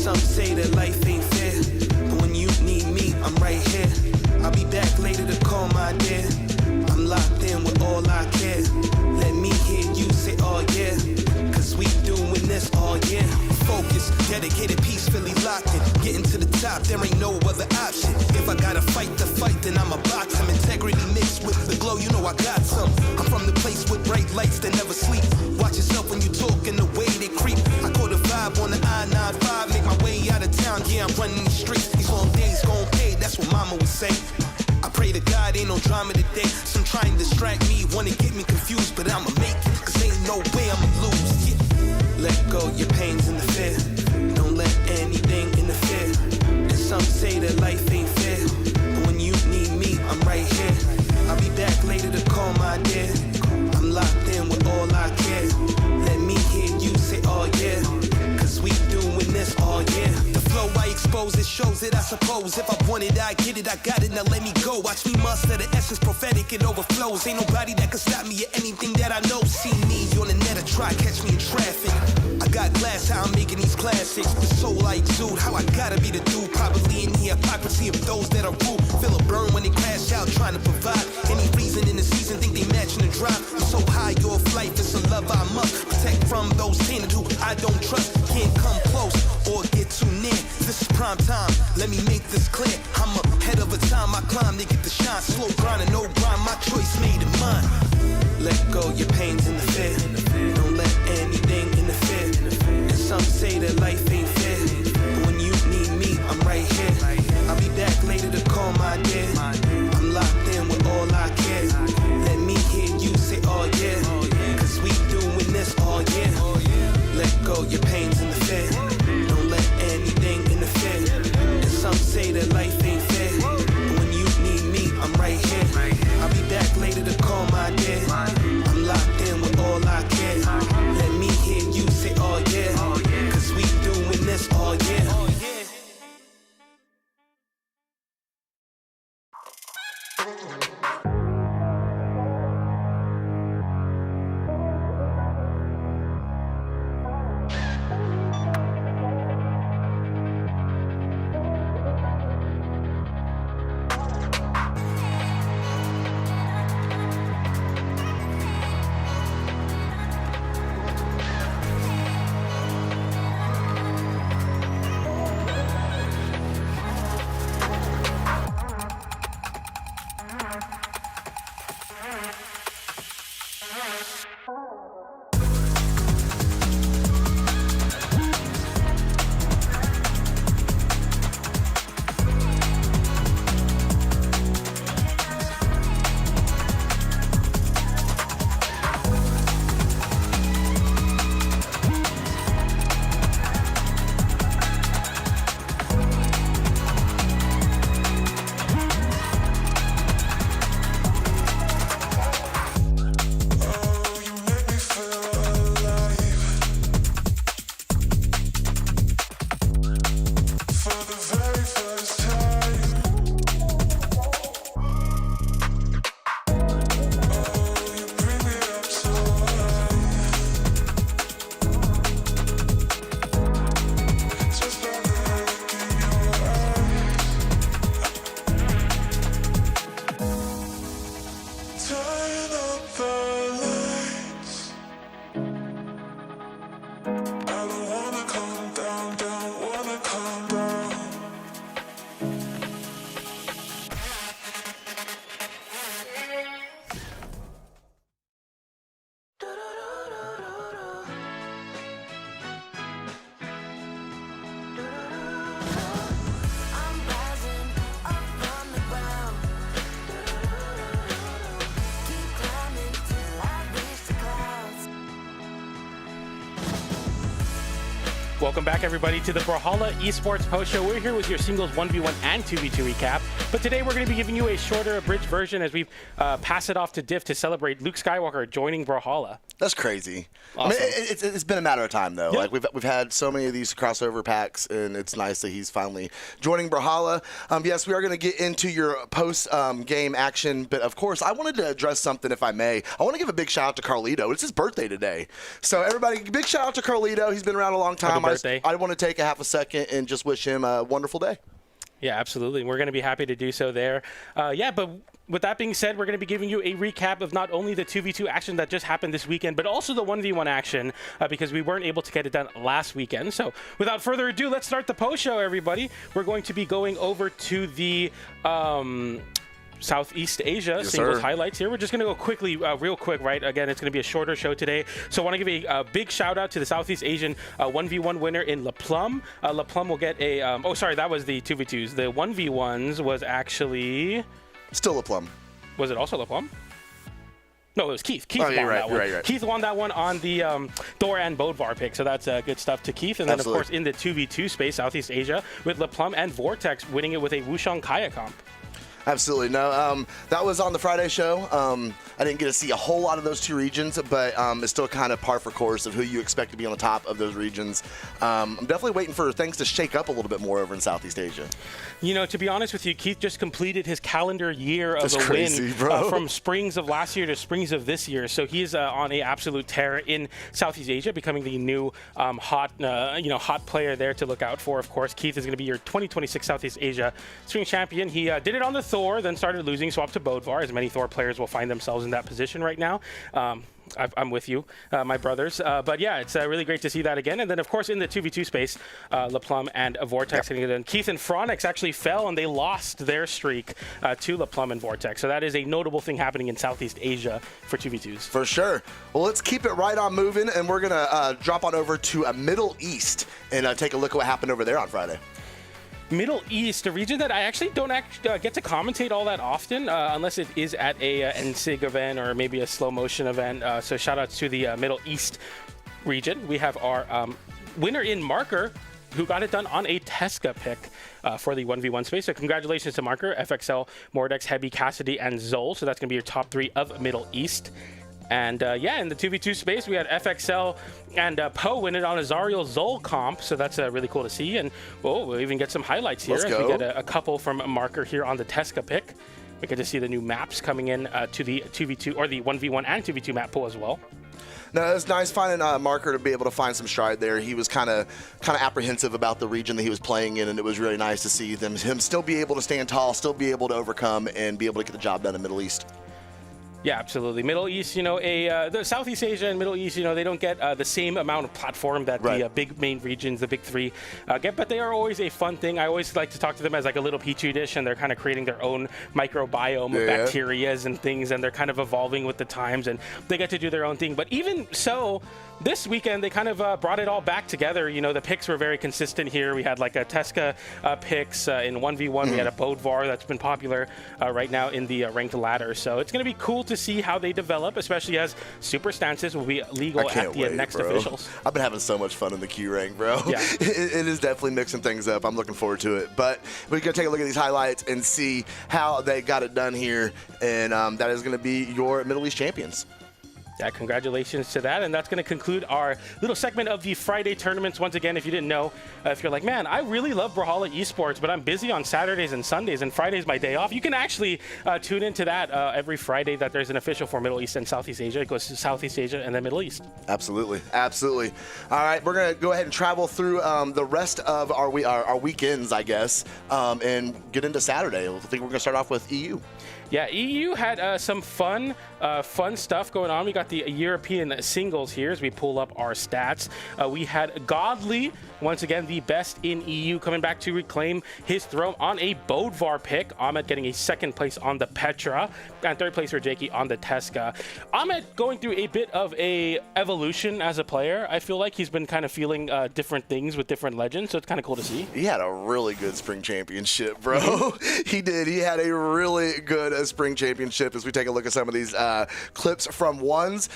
some say that life ain't fair, but when you need me, I'm right here. I'll be back later to call my dear. I'm locked in with all I care. Let me hear you say, oh yeah, cause we doing this all year. Focus, dedicated, peacefully locked in. Getting to the top, there ain't no other option. If I gotta fight the fight, then I'ma box him. Integrity mixed with the glow, you know I got some. I'm from the place with bright lights that never sleep. Watch yourself when you talk and the way they creep. I caught a vibe on the I-95, make my way out of town. Yeah, I'm running these streets. These long days gon' pay, that's what mama would say. I pray to God ain't no drama today. Some trying to distract me, wanna get me confused, but I'ma make it, cause ain't no way I'ma lose. Yeah. Let go your pains and the fear. Don't let anything interfere. And some say that life ain't fair, but when you need me, I'm right here. I'll be back later to call my dear. I'm locked in with all I care. Let me hear you say, oh yeah, cause we doing this all year. The flow I expose, it shows it, I suppose. If I want it, I get it, I got it, now let me go. Watch me muster the essence, prophetic, it overflows. Ain't nobody that can stop me at anything that I know. See me on the net or try catch me in traffic. I got glass, how I'm making these classics. The soul I exude, how I gotta be the dude. Probably in the hypocrisy of those that are rude. Feel a burn when they crash out, trying to provide. Any reason in the season, think they matching the drive. I'm so high, your flight, it's a love I must protect from those tainted who I don't trust. Can't come close or get too near. This is prime time, let me make this clear. I'm ahead of a time, I climb to get the shine. Slow grind and no grind, my choice made it mine. Let go your pains and the fear. Don't let anything interfere. And some say that life ain't fair, but when you need me, I'm right here. I'll be back later to call my dear. I'm locked in with all I care. Let me hear you say, oh yeah, cause we doing this all year. Let go your pains and the fear. Don't let anything interfere. And some say that life ain't fair, but when you need me, I'm right here. I'll be back later to call my dear. I'm locked in with all I care. Let me hear you say, oh yeah, cause we doing this all year. Welcome back, everybody, to the Brawlhalla Esports Post Show. We're here with your singles 1v1 and 2v2 recap. But today we're going to be giving you a shorter, abridged version as we pass it off to Diff to celebrate Luke Skywalker joining Brawlhalla. That's crazy. Awesome. I mean, it's been a matter of time, though. Yeah. Like we've had so many of these crossover packs, and it's nice that he's finally joining Brawlhalla. Yes, we are going to get into your post-game action, but of course, I wanted to address something, if I may. I want to give a big shout out to Carlito. It's his birthday today, so everybody, big shout out to Carlito. He's been around a long time. I birthday. I want to take a half a second and just wish him a wonderful day. Yeah, absolutely. We're going to be happy to do so there. But with that being said, we're going to be giving you a recap of not only the 2v2 action that just happened this weekend, but also the 1v1 action because we weren't able to get it done last weekend. So without further ado, let's start the post show, everybody. We're going to be going over to the Southeast Asia singles highlights here. We're just going to go quickly, real quick, right? Again, it's going to be a shorter show today. So I want to give a big shout out to the Southeast Asian 1v1 winner in La Plum. La Plum will get a, that was the 2v2s. The 1v1s was actually... Still La Plum. Was it also La Plum? No, it was Keith. Keith won that one. Right. Keith won that one on the Thor and Bodvar pick, so that's good stuff to Keith. And then, Absolutely. Of course, in the 2v2 space, Southeast Asia, with La Plum and Vortex winning it with a Wushan Kaya comp. Absolutely. No, that was on the Friday show. I didn't get to see a whole lot of those two regions, but it's still kind of par for course of who you expect to be on the top of those regions. I'm definitely waiting for things to shake up a little bit more over in Southeast Asia. You know, to be honest with you, Keith just completed his calendar year of a win from springs of last year to springs of this year. So he's on a absolute tear in Southeast Asia, becoming the new hot player there to look out for. Of course, Keith is going to be your 2026 Southeast Asia Spring Champion. He did it on the Thor, then started losing, swapped to Bodvar, as many Thor players will find themselves in that position right now. I'm with you, my brothers. But yeah, it's really great to see that again. And then, of course, in the 2v2 space, La Plum and Vortex getting it in. Keith and Phronix actually fell, and they lost their streak to La Plum and Vortex. So that is a notable thing happening in Southeast Asia for 2v2s. For sure. Well, let's keep it right on moving, and we're going to drop on over to Middle East and take a look at what happened over there on Friday. Middle East, a region that I actually don't get to commentate all that often, unless it is at a NSIG event or maybe a slow motion event. So shout outs to the Middle East region. We have our winner in Marker, who got it done on a Tesca pick for the 1v1 space. So congratulations to Marker, FXL, Mordex, Heavy, Cassidy, and Zol. So that's going to be your top three of Middle East. And in the 2v2 space, we had FXL and Poe win it on a Zariel Zol comp, so that's really cool to see. And we'll even get some highlights here. Let's go. We get a couple from Marker here on the Tesca pick. We get to see the new maps coming in to the 2v2 or the 1v1 and 2v2 map pool as well. No, it was nice finding Marker to be able to find some stride there. He was kind of apprehensive about the region that he was playing in, and it was really nice to see him still be able to stand tall, still be able to overcome, and be able to get the job done in Middle East. Yeah, absolutely. Middle East, the Southeast Asia and Middle East, they don't get the same amount of platform that the big main regions, the big three, get, but they are always a fun thing. I always like to talk to them as like a little petri dish, and they're kind of creating their own microbiome of bacterias and things, and they're kind of evolving with the times, and they get to do their own thing. But even so, this weekend, they kind of brought it all back together. The picks were very consistent here. We had like a Tesca picks in 1v1. We had a Bodvar that's been popular right now in the ranked ladder. So it's going to be cool to see how they develop, especially as super stances will be legal at the next officials. I've been having so much fun in the Q rank, bro. Yeah. It is definitely mixing things up. I'm looking forward to it. But we're going to take a look at these highlights and see how they got it done here. And that is going to be your Middle East champions. Yeah, congratulations to that. And that's going to conclude our little segment of the Friday tournaments. Once again, if you didn't know, if you're like, man, I really love Brawlhalla esports, but I'm busy on Saturdays and Sundays, and Friday's my day off, you can actually tune into that every Friday that there's an official for Middle East and Southeast Asia. It goes to Southeast Asia and then Middle East. Absolutely. Absolutely. All right, we're going to go ahead and travel through the rest of our weekends, I guess, and get into Saturday. I think we're going to start off with EU. Yeah, EU had some fun stuff going on. We got the European singles here as we pull up our stats. We had Godly, once again, the best in EU, coming back to reclaim his throne on a Bodvar pick. Ahmed getting a second place on the Petra, and third place for Jakey on the Tesca. Ahmed going through a bit of a evolution as a player. I feel like he's been kind of feeling different things with different legends, so it's kind of cool to see. He had a really good spring championship, bro. He did. He had a really good spring championship. As we take a look at some of these clips from ones,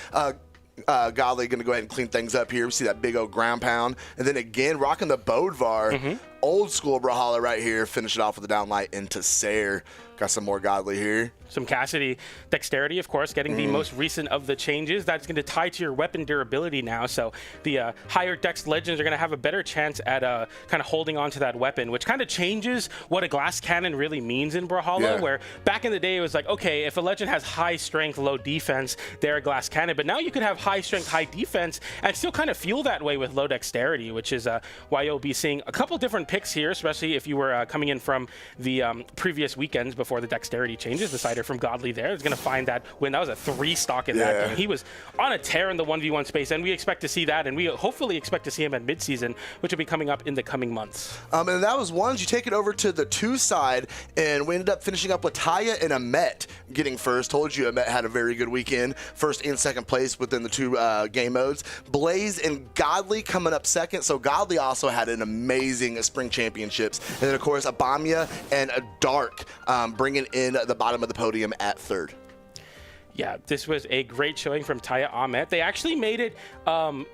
Godly going to go ahead and clean things up here. We see that big old ground pound, and then again rocking the Bodvar. old school Brawlhalla right here. Finish it off with a downlight into Sayer. Got some more godly here. Some Cassidy dexterity, of course, getting the most recent of the changes. That's going to tie to your weapon durability now. So the higher dex legends are going to have a better chance at kind of holding on to that weapon, which kind of changes what a glass cannon really means in Brawlhalla, where back in the day it was like, okay, if a legend has high strength, low defense, they're a glass cannon. But now you could have high strength, high defense, and still kind of feel that way with low dexterity, which is why you'll be seeing a couple different picks here, especially if you were coming in from the previous weekends before the dexterity changes. The Cider from Godly there is going to find that win. That was a 3 stock in that game. He was on a tear in the 1v1 space, and we expect to see that, and we hopefully expect to see him at midseason, which will be coming up in the coming months. And that was ones. You take it over to the 2 side, and we ended up finishing up with Taya and Amet getting first. Told you Amet had a very good weekend. First and second place within the 2 game modes. Blaze and Godly coming up second. So Godly also had an amazing spring championships. And then, of course, Abamia and Dark bringing in the bottom of the podium at 3rd. Yeah, this was a great showing from Taya Ahmet. They actually made it,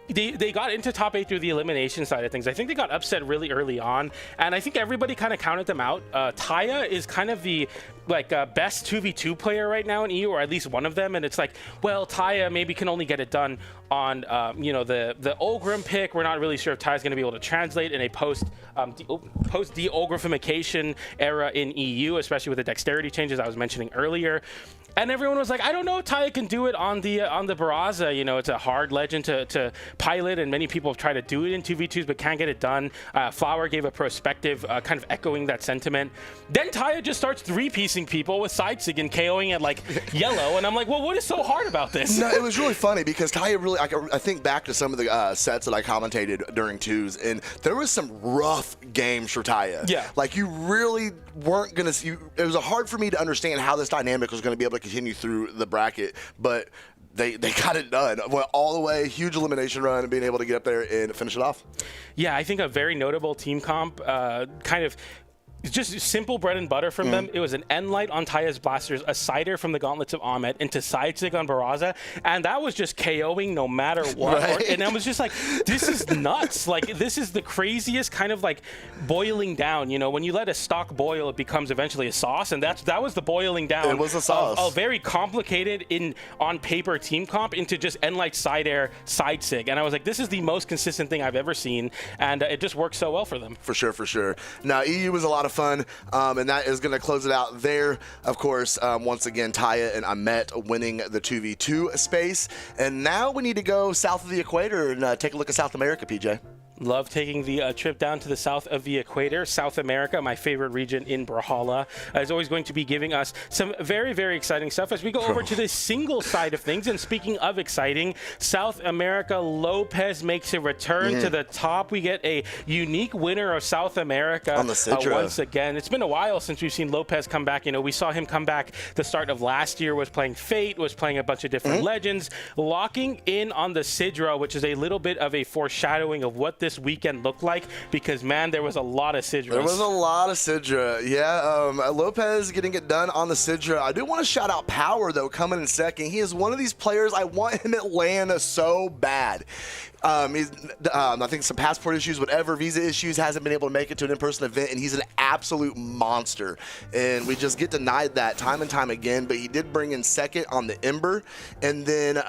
they got into top 8 through the elimination side of things. I think they got upset really early on, and I think everybody kind of counted them out. Taya is kind of the best 2v2 player right now in EU, or at least one of them, and it's like, well, Taya maybe can only get it done on the Ogrim pick. We're not really sure if Taya's going to be able to translate in a post de-Ogrification era in EU, especially with the dexterity changes I was mentioning earlier. And everyone was like, I don't know if Taya can do it on the Barraza. You know, it's a hard legend to pilot, and many people have tried to do it in 2v2s but can't get it done. Flower gave a perspective kind of echoing that sentiment. Then Taya just starts 3-piecing people with side sig and KOing at like yellow, and I'm like, well, what is so hard about this? No, it was really funny because Taya really, I think back to some of the sets that I commentated during 2s, and there was some rough games for Taya. Yeah. Like, you really weren't going to see, it was hard for me to understand how this dynamic was going to be able to continue through the bracket, but they got it done. Went all the way, huge elimination run, and being able to get up there and finish it off. Yeah, I think a very notable team comp, kind of just simple bread and butter from them. It was an N-Light on Taya's blasters, a Cider from the Gauntlets of Ahmet, into side sig on Barraza, and that was just KOing no matter what. Right? And I was just like, this is nuts. Like, this is the craziest kind of like boiling down. You know, when you let a stock boil, it becomes eventually a sauce, and that was the boiling down. It was a sauce. Of a very complicated on paper team comp into just N-Light Cider side sig, and I was like, this is the most consistent thing I've ever seen, and it just worked so well for them. For sure, for sure. Now, EU was a lot of fun, and that is going to close it out there. Of course, once again, Taya and Amet winning the 2v2 space. And now we need to go south of the equator and take a look at South America, PJ. Love taking the trip down to the south of the equator. South America, my favorite region in Brawlhalla, is always going to be giving us some very, very exciting stuff as we go over to the single side of things. And speaking of exciting, South America, Lopez makes a return to the top. We get a unique winner of South America on the Sidra. Once again. It's been a while since we've seen Lopez come back. You know, we saw him come back the start of last year, was playing Fate, was playing a bunch of different legends, locking in on the Sidra, which is a little bit of a foreshadowing of what this weekend looked like, because man, there was a lot of Sidras. There was a lot of Sidra. Yeah, Lopez getting it done on the Sidra. I do want to shout out Power, though, coming in second. He is one of these players, I want him at LAN so bad. He's, I think some passport issues, whatever, visa issues, hasn't been able to make it to an in-person event, and he's an absolute monster. And we just get denied that time and time again, but he did bring in second on the Ember. And then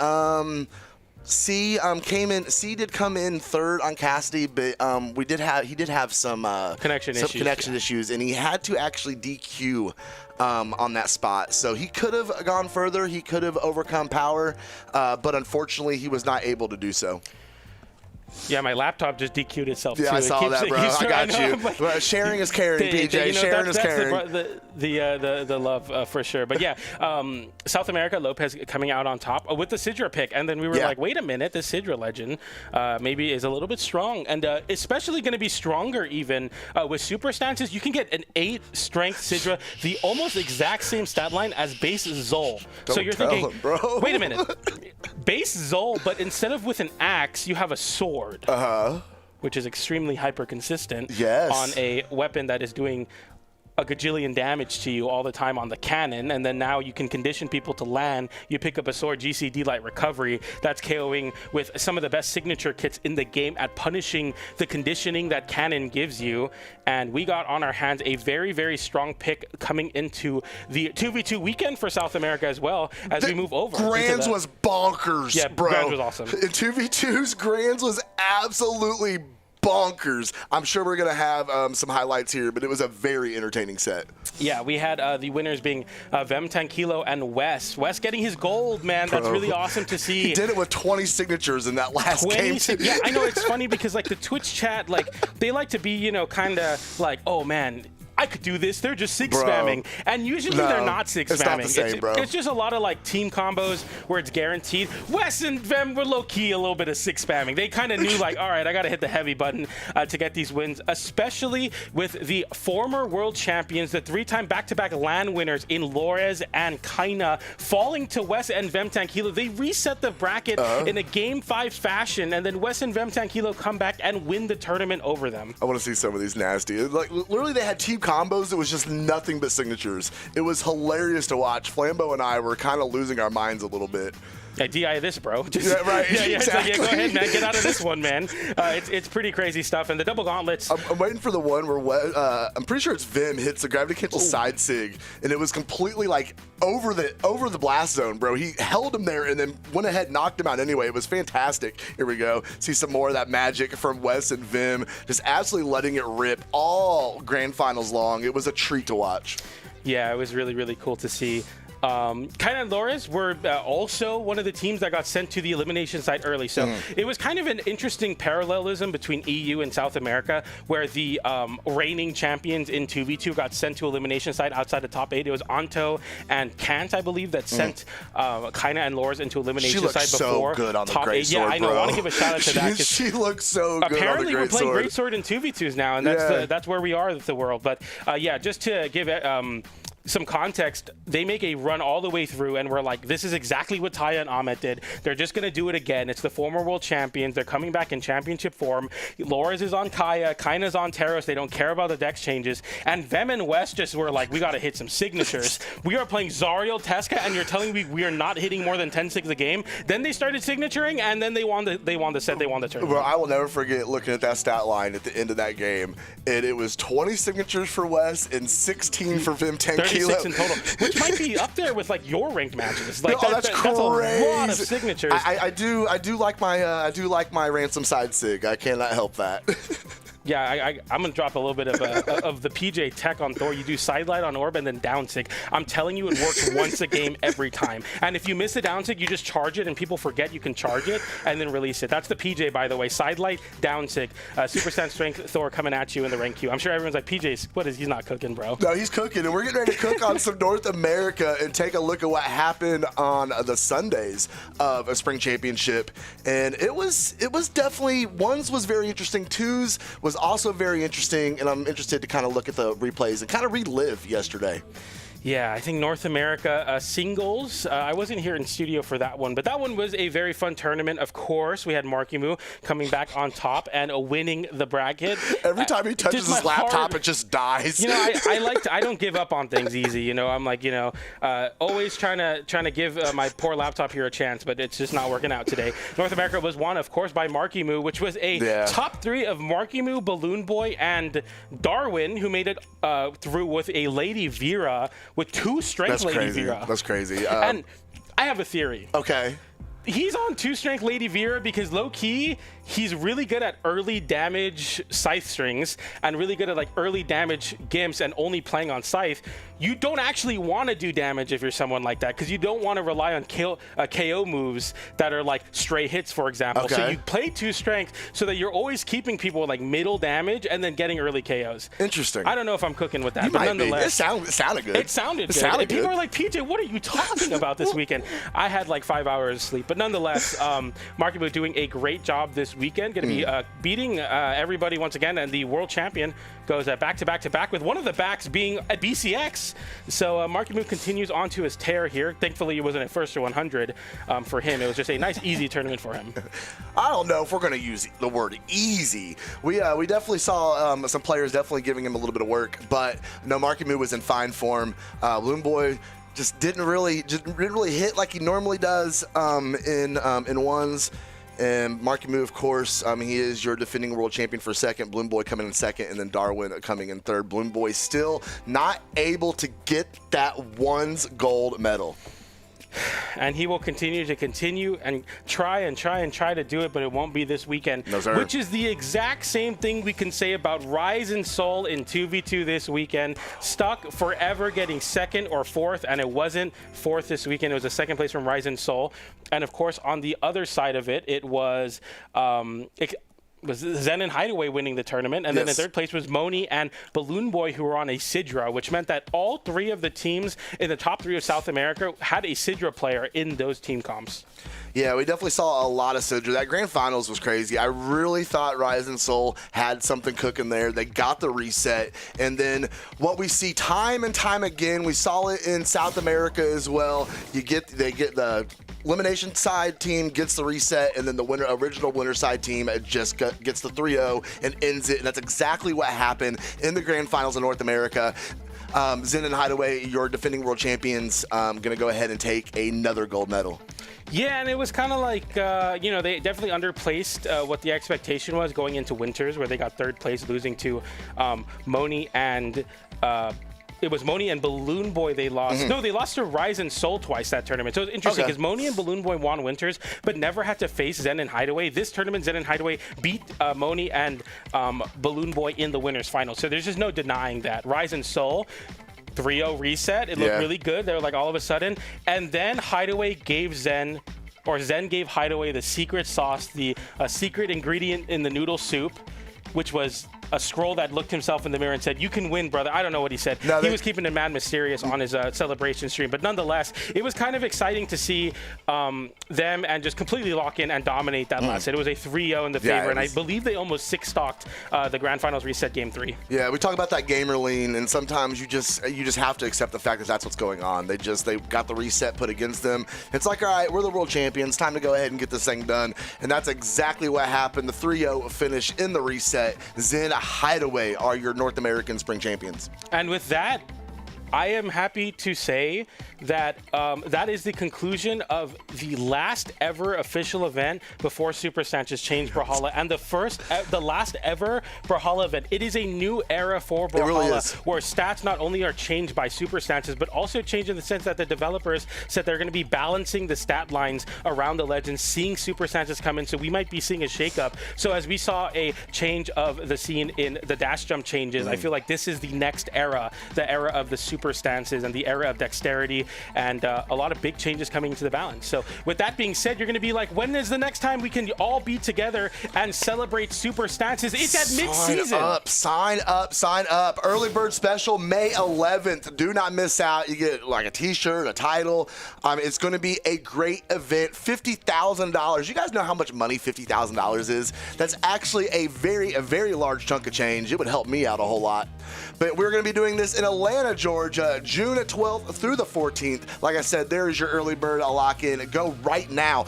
C did come in third on Cassidy, but he did have some connection issues, and he had to actually DQ on that spot. So he could have gone further, he could have overcome Power, but unfortunately he was not able to do so. Yeah, my laptop just DQ'd itself too. Yeah, I saw that, bro. I got you. Like, sharing is caring, PJ. Sharing is caring. The love for sure. But yeah, South America, Lopez coming out on top with the Sidra pick, and then we were like, wait a minute, this Sidra legend maybe is a little bit strong, and especially going to be stronger even with super stances. You can get an 8 strength Sidra, the almost exact same stat line as base Zol. So you're thinking, bro. Wait a minute, base Zol, but instead of with an axe, you have a sword. Which is extremely hyper consistent on a weapon that is doing a gajillion damage to you all the time on the cannon, and then now you can condition people to land. You pick up a sword, GCD Light Recovery, that's KOing with some of the best signature kits in the game at punishing the conditioning that cannon gives you. And we got on our hands a very, very strong pick coming into the 2v2 weekend for South America as well as we move over. Grands was bonkers, yeah, bro. Grands was awesome. In 2v2s, Grands was absolutely bonkers. I'm sure we're going to have some highlights here, but it was a very entertaining set. Yeah, we had the winners being Vem Tankilo and Wes. Wes getting his gold, man. That's really awesome to see. He did it with 20 signatures in that last game. Yeah, I know. It's funny because, like, the Twitch chat, like, they like to be, you know, kind of like, oh, man, I could do this. They're just sig spamming. And usually they're not sig spamming. It's not the same, bro. It's just a lot of like team combos where it's guaranteed. Wes and Vem were low key a little bit of sig spamming. They kind of knew like, all right, I got to hit the heavy button to get these wins, especially with the former world champions, the 3-time back-to-back LAN winners in Lores and Kaina falling to Wes and Vem Tankilo. They reset the bracket in a Game 5 fashion, and then Wes and Vem Tankilo come back and win the tournament over them. I want to see some of these nasty. Like, literally, they had team combos. It was just nothing but signatures. It was hilarious to watch. Flambeau and I were kind of losing our minds a little bit. Yeah, DI this, bro. Just, yeah, right. Yeah, Exactly. Like, yeah, go ahead, man. Get out of this one, man. It's pretty crazy stuff. And the double gauntlets. I'm waiting for the one where I'm pretty sure it's Vim hits the gravity cancel side sig, and it was completely like over the blast zone, bro. He held him there and then went ahead and knocked him out anyway. It was fantastic. Here we go. See some more of that magic from Wes and Vim, just absolutely letting it rip all grand finals long. It was a treat to watch. Yeah, it was really, really cool to see. Kaina and Lores were also one of the teams that got sent to the elimination site early. So it was kind of an interesting parallelism between EU and South America, where the reigning champions in 2v2 got sent to elimination site outside the top 8. It was Anto and Kant, I believe, that sent Kaina and Lores into elimination site before. So good on the top great 8. sword, Yeah, I know. bro. I want to give a shout out to that. She looks so good. Apparently, on the we're playing sword. great sword in 2v2s now, and that's where we are with the world. But yeah, just to give it. Some context, they make a run all the way through, and we're like, this is exactly what Taya and Ahmet did. They're just going to do it again. It's the former world champions. They're coming back in championship form. Lores is on Kaya. Kaina's on Teros. They don't care about the dex changes. And Vem and West just were like, we got to hit some signatures. We are playing Zariel Tesca, and you're telling me we are not hitting more than 10-6 a game? Then they started signaturing, and then they won the set. They won the tournament. Well, I will never forget looking at that stat line at the end of that game. And it was 20 signatures for West and 16 for Vim Tankilo. 36 in total, which might be up there with like your ranked matches. Like that's crazy. That's a lot of signatures. I do like my ransom side sig. I cannot help that. Yeah, I'm going to drop a little bit of the PJ tech on Thor. You do sidelight on Orb and then down sig. I'm telling you, it works once a game every time. And if you miss a down sig, you just charge it, and people forget you can charge it and then release it. That's the PJ, by the way. Sidelight, down sig. Super Stand Strength Thor coming at you in the rank queue. I'm sure everyone's like, PJ's, he's not cooking, bro. No, he's cooking, and we're getting ready to cook on some North America and take a look at what happened on the Sundays of a spring championship. And it was definitely, ones was very interesting, twos was also very interesting, and I'm interested to kind of look at the replays and kind of relive yesterday. Yeah, I think North America singles. I wasn't here in studio for that one, but that one was a very fun tournament. Of course, we had Markimu coming back on top and winning the bracket. Every time he touches his laptop, it just dies. You know, I don't give up on things easy. You know, I'm like, you know, always trying to give my poor laptop here a chance, but it's just not working out today. North America was won, of course, by Markimu, which was a top 3 of Markimu, Balloon Boy, and Darwin, who made it through with a Lady Vera. With 2 strength Lady Vera. That's crazy. And I have a theory. Okay. He's on 2 strength Lady Vera because low-key, he's really good at early damage Scythe strings and really good at like early damage Gimps and only playing on Scythe. You don't actually want to do damage if you're someone like that because you don't want to rely on KO moves that are like stray hits, for example. Okay. So you play 2 strength so that you're always keeping people with like middle damage and then getting early KOs. Interesting. I don't know if I'm cooking with that, You but might nonetheless. be. It sounded good. It sounded good. People are like, PJ, what are you talking about this weekend? I had like 5 hours sleep, but nonetheless, Marky Moo doing a great job this weekend. Going to be beating everybody once again, and the world champion goes back to back to back with one of the backs being a BCX. So Marky Moo continues on to his tear here. Thankfully, it wasn't at first or 100 for him. It was just a nice, easy tournament for him. I don't know if we're going to use the word easy. We definitely saw some players definitely giving him a little bit of work, but no, Marky Moo was in fine form. Balloon Boy just didn't really hit like he normally does in ones. And Marky Moo, of course, he is your defending world champion for second. Balloon Boy coming in second, and then Darwin coming in third. Balloon Boy still not able to get that one's gold medal. And he will continue and try to do it, but it won't be this weekend. No, sir. Which is the exact same thing we can say about Rise and Soul in 2v2 this weekend. Stuck forever getting second or fourth, and it wasn't fourth this weekend. It was a second place from Rise and Soul. And of course, on the other side of it, it was Zen and Hideaway winning the tournament, and then in third place was Moni and Balloon Boy, who were on a Sidra, which meant that all three of the teams in the top three of South America had a Sidra player in those team comps. Yeah, we definitely saw a lot of Sidra. That grand finals was crazy. I really thought Rise and Soul had something cooking there. They got the reset, and then what we see time and time again, we saw it in South America as well. They get the elimination side team gets the reset, and then the original winner side team gets the 3-0 and ends it. And that's exactly what happened in the grand finals in North America. Zen and Hideaway, your defending world champions, going to go ahead and take another gold medal. Yeah, and it was kind of like, they definitely underplaced what the expectation was going into Winters, where they got third place, losing to Moni and... it was Moni and Balloon Boy they lost. No, they lost to Rise and Soul twice that tournament. So it's interesting because Moni and Balloon Boy won Winters, but never had to face Zen and Hideaway. This tournament, Zen and Hideaway beat Moni and Balloon Boy in the winners final. So there's just no denying that. Rise and Soul, 3-0 reset. It looked really good. They were like all of a sudden. And then Hideaway gave Zen gave Hideaway the secret sauce, the secret ingredient in the noodle soup, which was a scroll that looked himself in the mirror and said, "You can win, brother." I don't know what he said. No, he was keeping it mad mysterious on his celebration stream. But nonetheless, it was kind of exciting to see them and just completely lock in and dominate that last set. It was a 3-0 in the favor, and I believe they almost six-stocked the Grand Finals reset Game 3. Yeah, we talk about that gamer lean, and sometimes you just have to accept the fact that that's what's going on. They got the reset put against them. It's like, all right, we're the world champions. Time to go ahead and get this thing done. And that's exactly what happened. The 3-0 finish in the reset. Zen Hideaway are your North American spring champions. And with that, I am happy to say that that is the conclusion of the last ever official event before Super Sanchez changed Brawlhalla, and the last ever Brawlhalla event. It is a new era for Brawlhalla, where stats not only are changed by Super Sanchez, but also changed in the sense that the developers said they're going to be balancing the stat lines around the legends, seeing Super Sanchez come in, so we might be seeing a shakeup. So as we saw a change of the scene in the dash jump changes, I feel like this is the next era, the era of the Super Stances and the era of dexterity, and a lot of big changes coming into the balance. So with that being said, you're going to be like, when is the next time we can all be together and celebrate Super Stances? It's at mid-season. Sign up. Early bird special, May 11th. Do not miss out. You get like a t-shirt, a title. It's going to be a great event. $50,000. You guys know how much money $50,000 is? That's actually a very large chunk of change. It would help me out a whole lot. But we're going to be doing this in Atlanta, Georgia, June 12th through the 14th. Like I said, there is your early bird lock-in. Go right now.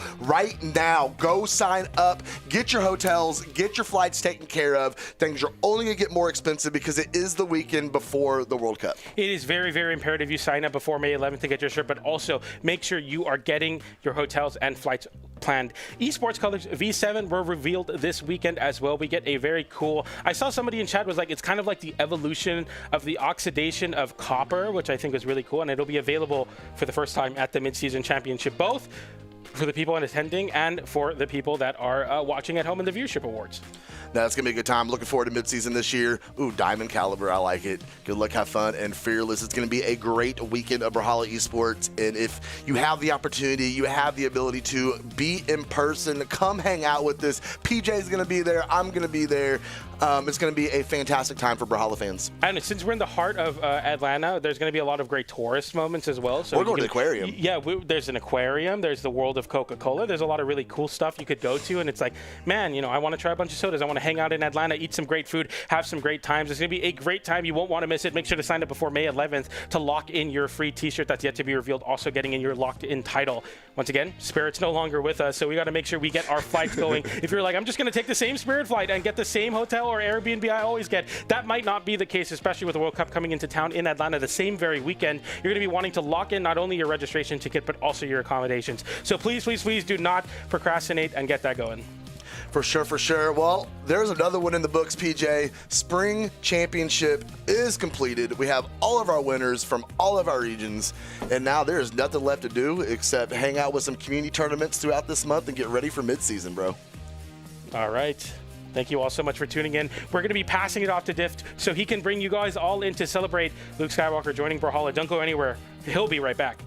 Go sign up. Get your hotels. Get your flights taken care of. Things are only going to get more expensive because it is the weekend before the World Cup. It is very imperative you sign up before May 11th to get your shirt, but also make sure you are getting your hotels and flights planned. Esports Colors V7 were revealed this weekend as well. We get a very cool, I saw somebody in chat was like, it's kind of like the evolution of the oxidation of copper, which I think is really cool, and it'll be available for the first time at the mid-season championship, both for the people attending and for the people that are watching at home in the viewership awards. That's going to be a good time. Looking forward to midseason this year. Ooh, Diamond Caliber. I like it. Good luck, have fun, and fearless. It's going to be a great weekend of Brawlhalla Esports. And if you have the opportunity, you have the ability to be in person, come hang out with us. PJ is going to be there. I'm going to be there. it's going to be a fantastic time for Brawlhalla fans. And since we're in the heart of Atlanta, there's going to be a lot of great tourist moments as well. So we're going to the aquarium. Yeah, there's an aquarium. There's the world of Coca-Cola. There's a lot of really cool stuff you could go to. And it's like, man, I want to try a bunch of sodas. I want to hang out in Atlanta, eat some great food, have some great times. It's going to be a great time. You won't want to miss it. Make sure to sign up before May 11th to lock in your free t-shirt that's yet to be revealed. Also getting in your locked-in title. Once again, Spirit's no longer with us, so we got to make sure we get our flights going. If you're like, I'm just going to take the same Spirit flight and get the same hotel or Airbnb I always get, that might not be the case, especially with the World Cup coming into town in Atlanta the same very weekend. You're going to be wanting to lock in not only your registration ticket, but also your accommodations. So please, please, please do not procrastinate and get that going. For sure, for sure. Well, there's another one in the books, PJ. Spring Championship is completed. We have all of our winners from all of our regions, and now there is nothing left to do except hang out with some community tournaments throughout this month and get ready for midseason, bro. All right. Thank you all so much for tuning in. We're going to be passing it off to Diff so he can bring you guys all in to celebrate Luke Skywalker joining Brawlhalla. Don't go anywhere. He'll be right back.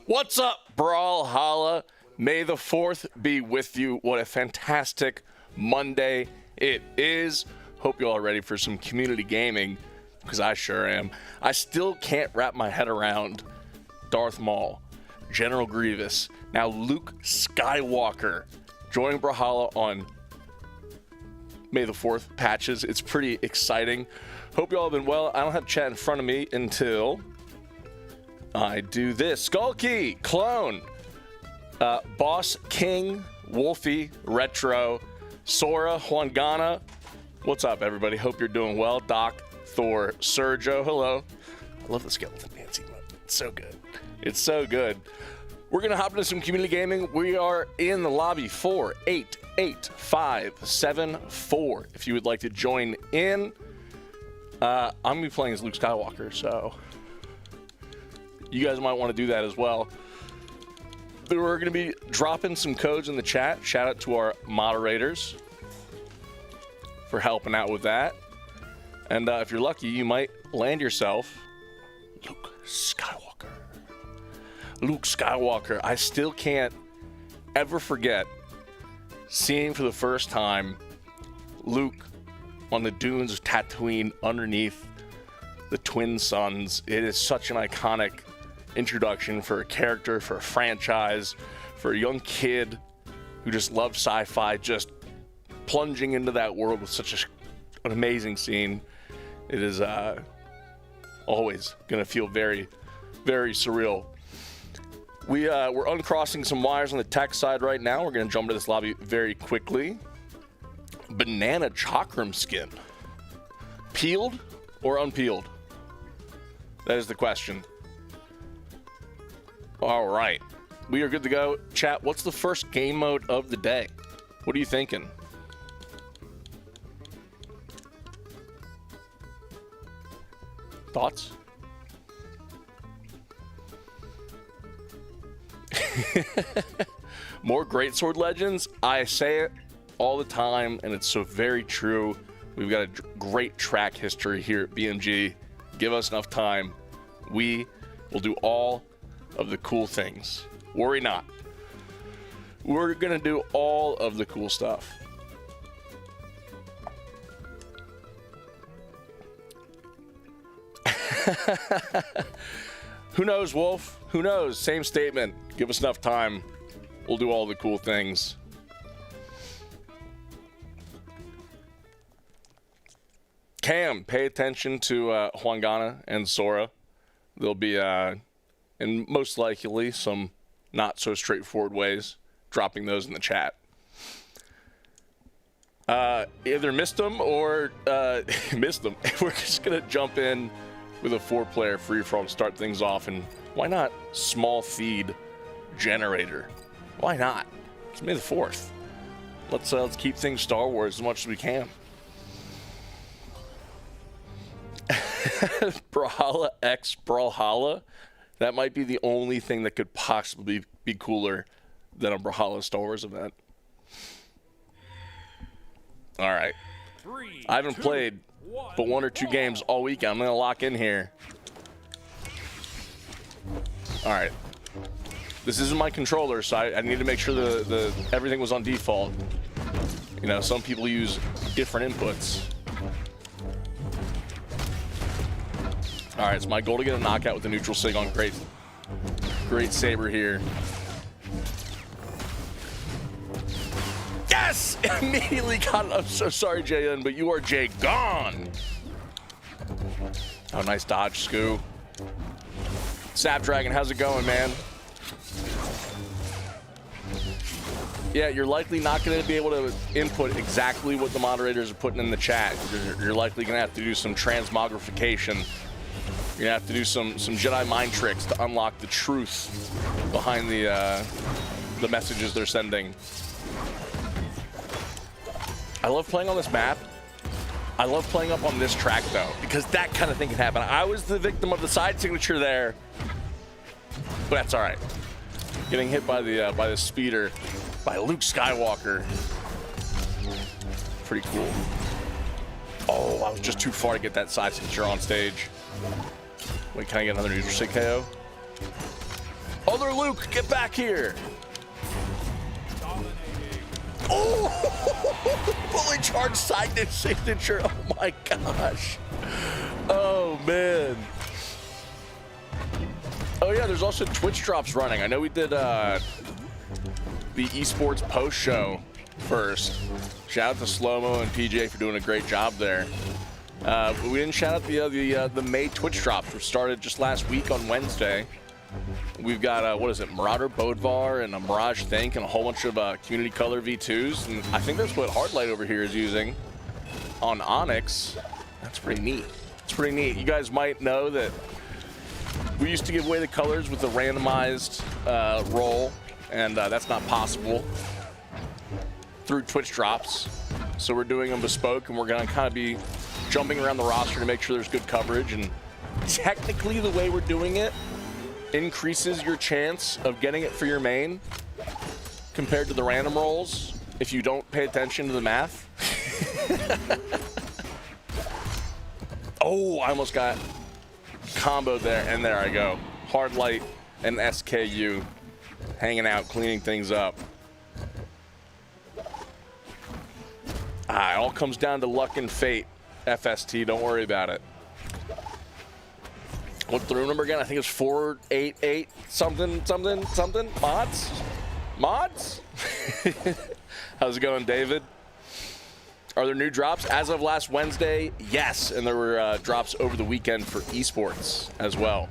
What's up, Brawlhalla? May the 4th be with you. What a fantastic Monday it is. Hope you're all ready for some community gaming, because I sure am. I still can't wrap my head around Darth Maul, General Grievous, now Luke Skywalker joining Brawlhalla on May the 4th patches. It's pretty exciting. Hope you all have been well. I don't have chat in front of me until I do this. Skull Key, Clone, Boss King, Wolfie, Retro, Sora, Juangana. What's up, everybody? Hope you're doing well. Doc, Thor, Sergio, hello. I love the Skeleton Nancy mode. It's so good. It's so good. We're going to hop into some community gaming. We are in the lobby 488-574. If you would like to join in, I'm going to be playing as Luke Skywalker, so you guys might want to do that as well. We're going to be dropping some codes in the chat. Shout out to our moderators for helping out with that. And if you're lucky, you might land yourself Luke Skywalker. Luke Skywalker. I still can't ever forget seeing for the first time Luke on the dunes of Tatooine underneath the twin suns. It is such an iconic introduction for a character, for a franchise, for a young kid who just loves sci-fi, just plunging into that world with such an amazing scene. It is always going to feel very, very surreal. We're uncrossing some wires on the tech side right now. We're going to jump into this lobby very quickly. Banana chakram skin. Peeled or unpeeled? That is the question. All right. We are good to go. Chat, what's the first game mode of the day? What are you thinking? Thoughts? More Greatsword Legends. I say it all the time, and it's so very true. We've got a great track history here at BMG. Give us enough time. We will do all of the cool things. Worry not. We're going to do all of the cool stuff. Who knows, Wolf? Who knows? Same statement. Give us enough time. We'll do all the cool things. Cam, pay attention to Huangana and Sora. There'll be, and most likely, some not so straightforward ways, dropping those in the chat. Either missed them or missed them. We're just going to jump in with a 4-player free-for-all to start things off. And why not small feed generator? Why not? It's May the 4th. Let's keep things Star Wars as much as we can. Brawlhalla X Brawlhalla. That might be the only thing that could possibly be cooler than a Brawlhalla Star Wars event. All right. I haven't played but 1 or 2 games all weekend. I'm going to lock in here. All right. This isn't my controller, so I need to make sure the everything was on default. You know, some people use different inputs. All right, it's my goal to get a knockout with the neutral sig on great saber here. Yes! Immediately got it. I'm so sorry, JN, but you are Jay gone. Oh, nice dodge, Scoo. Sapdragon, how's it going, man? Yeah, you're likely not going to be able to input exactly what the moderators are putting in the chat. You're likely going to have to do some transmogrification. You're going to have to do some Jedi mind tricks to unlock the truth behind the messages they're sending. I love playing on this map. I love playing up on this track, though, because that kind of thing can happen. I was the victim of the side signature there, but that's all right. Getting hit by the speeder by Luke Skywalker. Pretty cool. Oh, I was just too far to get that side signature on stage. Wait, can I get another neutral sig KO? Other Luke, get back here! Oh! Fully charged side signature. Oh my gosh. Oh man. Oh yeah, there's also Twitch drops running. I know we did the esports post show first. Shout out to Slow-Mo and PJ for doing a great job there. But we didn't shout out the May Twitch drops, which started just last week on Wednesday. We've got, what is it, Marauder Bodvar and a Mirage Think and a whole bunch of Community Color V2s. And I think that's what Hardlight over here is using on Onyx. That's pretty neat. It's pretty neat. You guys might know that we used to give away the colors with a randomized roll, and that's not possible through Twitch drops. So we're doing them bespoke, and we're going to kind of be jumping around the roster to make sure there's good coverage. And technically the way we're doing it increases your chance of getting it for your main compared to the random rolls if you don't pay attention to the math. Oh, I almost got comboed there, and there I go. Hard Light and SKU hanging out, cleaning things up. It all comes down to luck and fate. FST, don't worry about it. What's the room number again? I think it's 488 something. Mods? How's it going, David? Are there new drops? As of last Wednesday, yes. And there were drops over the weekend for esports as well.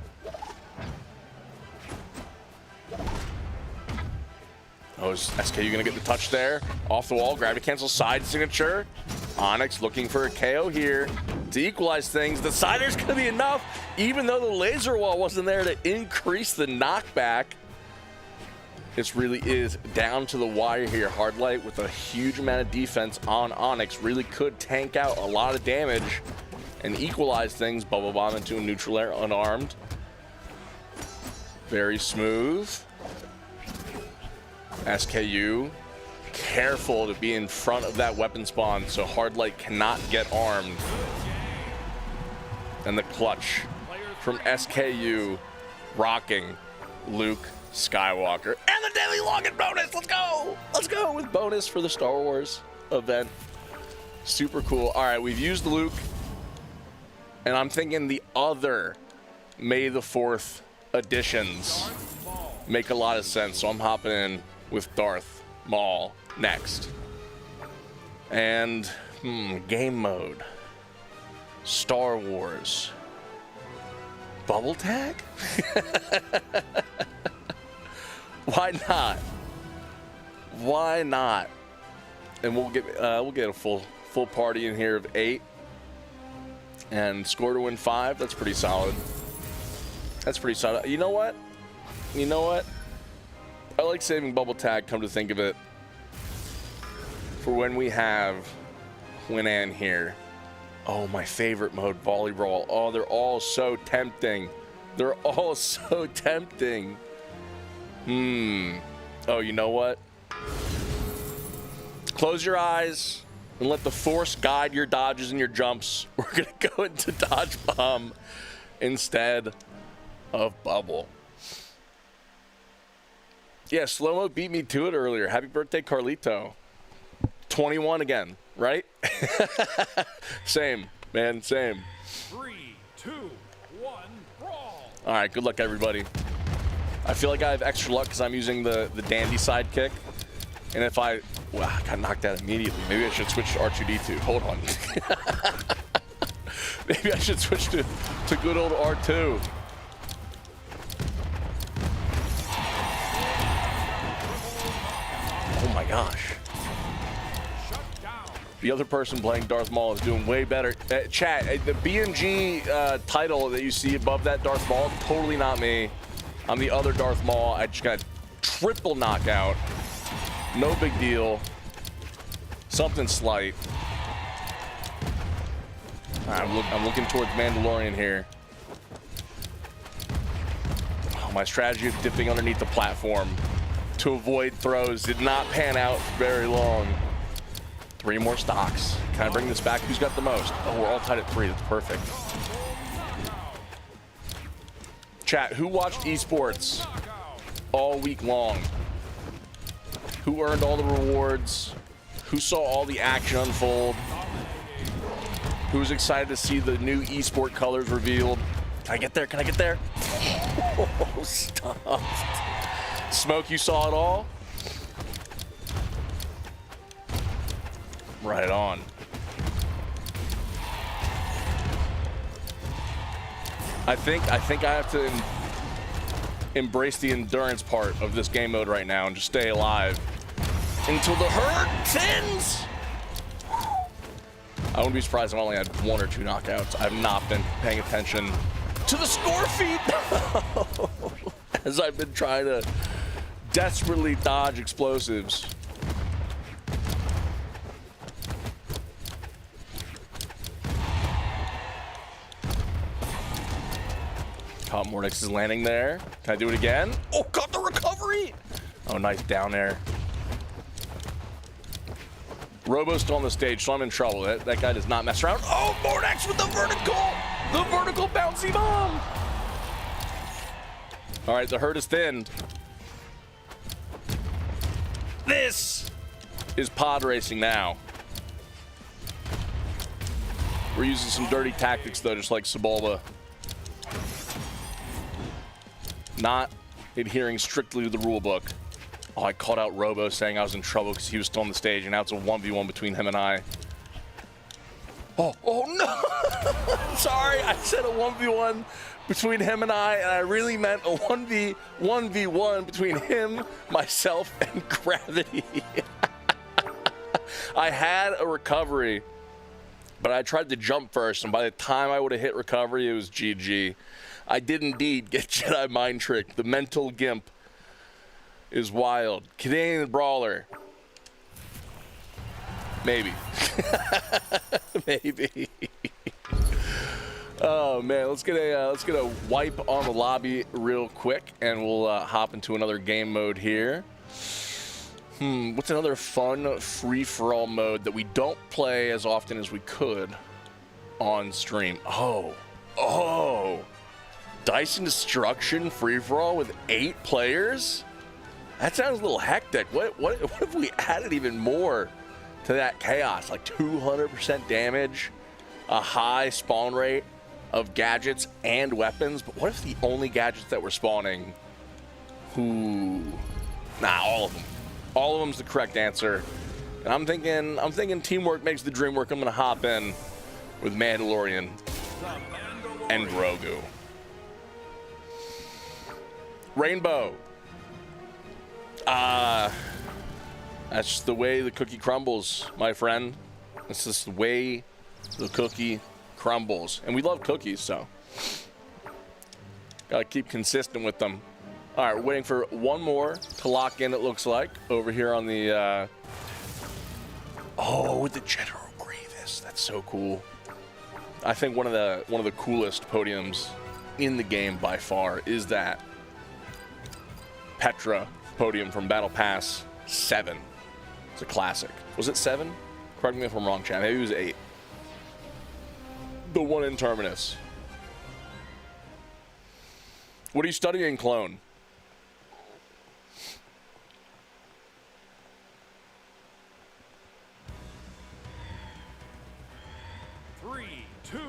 Oh, is SKU gonna get the touch there? Off the wall, gravity cancel, side signature. Onyx looking for a KO here to equalize things. The sider's gonna be enough, even though the laser wall wasn't there to increase the knockback. This really is down to the wire here. Hard Light with a huge amount of defense on Onyx really could tank out a lot of damage and equalize things. Bubble bomb into a neutral air unarmed. Very smooth. SKU careful to be in front of that weapon spawn so Hard Light cannot get armed. And the clutch from SKU rocking Luke Skywalker. And the daily login bonus. Let's go. Let's go with bonus for the Star Wars event. Super cool. All right, we've used Luke. And I'm thinking the other May the 4th editions make a lot of sense. So I'm hopping in with Darth Maul next. And game mode. Star Wars. Bubble tag? Why not? Why not? And we'll get a full party in here of 8. And score to win 5. That's pretty solid. That's pretty solid. You know what? I like saving bubble tag, come to think of it, for when we have Winan here. Oh, my favorite mode, volleyball. Oh, they're all so tempting. They're all so tempting. Oh, you know what? Close your eyes and let the Force guide your dodges and your jumps. We're going to go into Dodge Bomb instead of Bubble. Yeah, Slow-Mo beat me to it earlier. Happy birthday, Carlito. 21 again, right? Same, man, same. 3, 2, 1, brawl. All right, good luck, everybody. I feel like I have extra luck because I'm using the dandy sidekick. And if I got knocked out immediately. Maybe I should switch to R2-D2. Hold on. Maybe I should switch to good old R2. Oh my gosh. The other person playing Darth Maul is doing way better. Chat, the BMG title that you see above that Darth Maul, totally not me. I'm the other Darth Maul. I just got triple knockout. No big deal. Something slight. I'm looking towards Mandalorian here. Oh, my strategy of dipping underneath the platform to avoid throws did not pan out very long. 3 more stocks. Can I bring this back? Who's got the most? Oh, we're all tied at 3. That's perfect. Chat, who watched esports all week long? Who earned all the rewards? Who saw all the action unfold? Who was excited to see the new esport colors revealed? Can I get there? Can I get there? Oh, stop. Smoke, you saw it all? Right on. I think I have to embrace the endurance part of this game mode right now and just stay alive until the herd thins. I wouldn't be surprised if I only had 1 or 2 knockouts. I've not been paying attention to the score feed as I've been trying to desperately dodge explosives. Mornix is landing there. Can I do it again? Oh, got the recovery! Oh, nice down air. Robo's still on the stage, so I'm in trouble. That guy does not mess around. Oh, Mordex with the vertical bouncy bomb. All right, the herd is thinned. This is pod racing now. We're using some dirty tactics, though, just like Sebulba. Not adhering strictly to the rule book. Oh, I called out Robo saying I was in trouble because he was still on the stage, and now it's a 1v1 between him and I. Oh no! Sorry, I said a 1v1 between him and I really meant a 1v1 between him, myself, and Gravity. I had a recovery, but I tried to jump first, and by the time I would have hit recovery, it was GG. I did indeed get Jedi Mind Trick. The mental gimp is wild. Canadian Brawler. Maybe. Maybe. Oh man, let's get a wipe on the lobby real quick, and we'll hop into another game mode here. What's another fun free-for-all mode that we don't play as often as we could on stream? Oh, Dice and Destruction free-for-all with 8 players? That sounds a little hectic. What if we added even more to that chaos? Like 200% damage, a high spawn rate of gadgets and weapons. But what if the only gadgets that were spawning? All of them. All of them's the correct answer. And I'm thinking teamwork makes the dream work. I'm gonna hop in with Mandalorian and Grogu. Rainbow. That's just the way the cookie crumbles, my friend. That's just the way the cookie crumbles. And we love cookies, so gotta keep consistent with them. All right, we're waiting for one more to lock in, it looks like, over here on the with the General Grievous. That's so cool. I think one of the coolest podiums in the game by far is that Petra podium from Battle Pass 7. It's a classic. Was it 7? Correct me if I'm wrong, chat. Maybe it was 8. The one in Terminus. What are you studying, clone?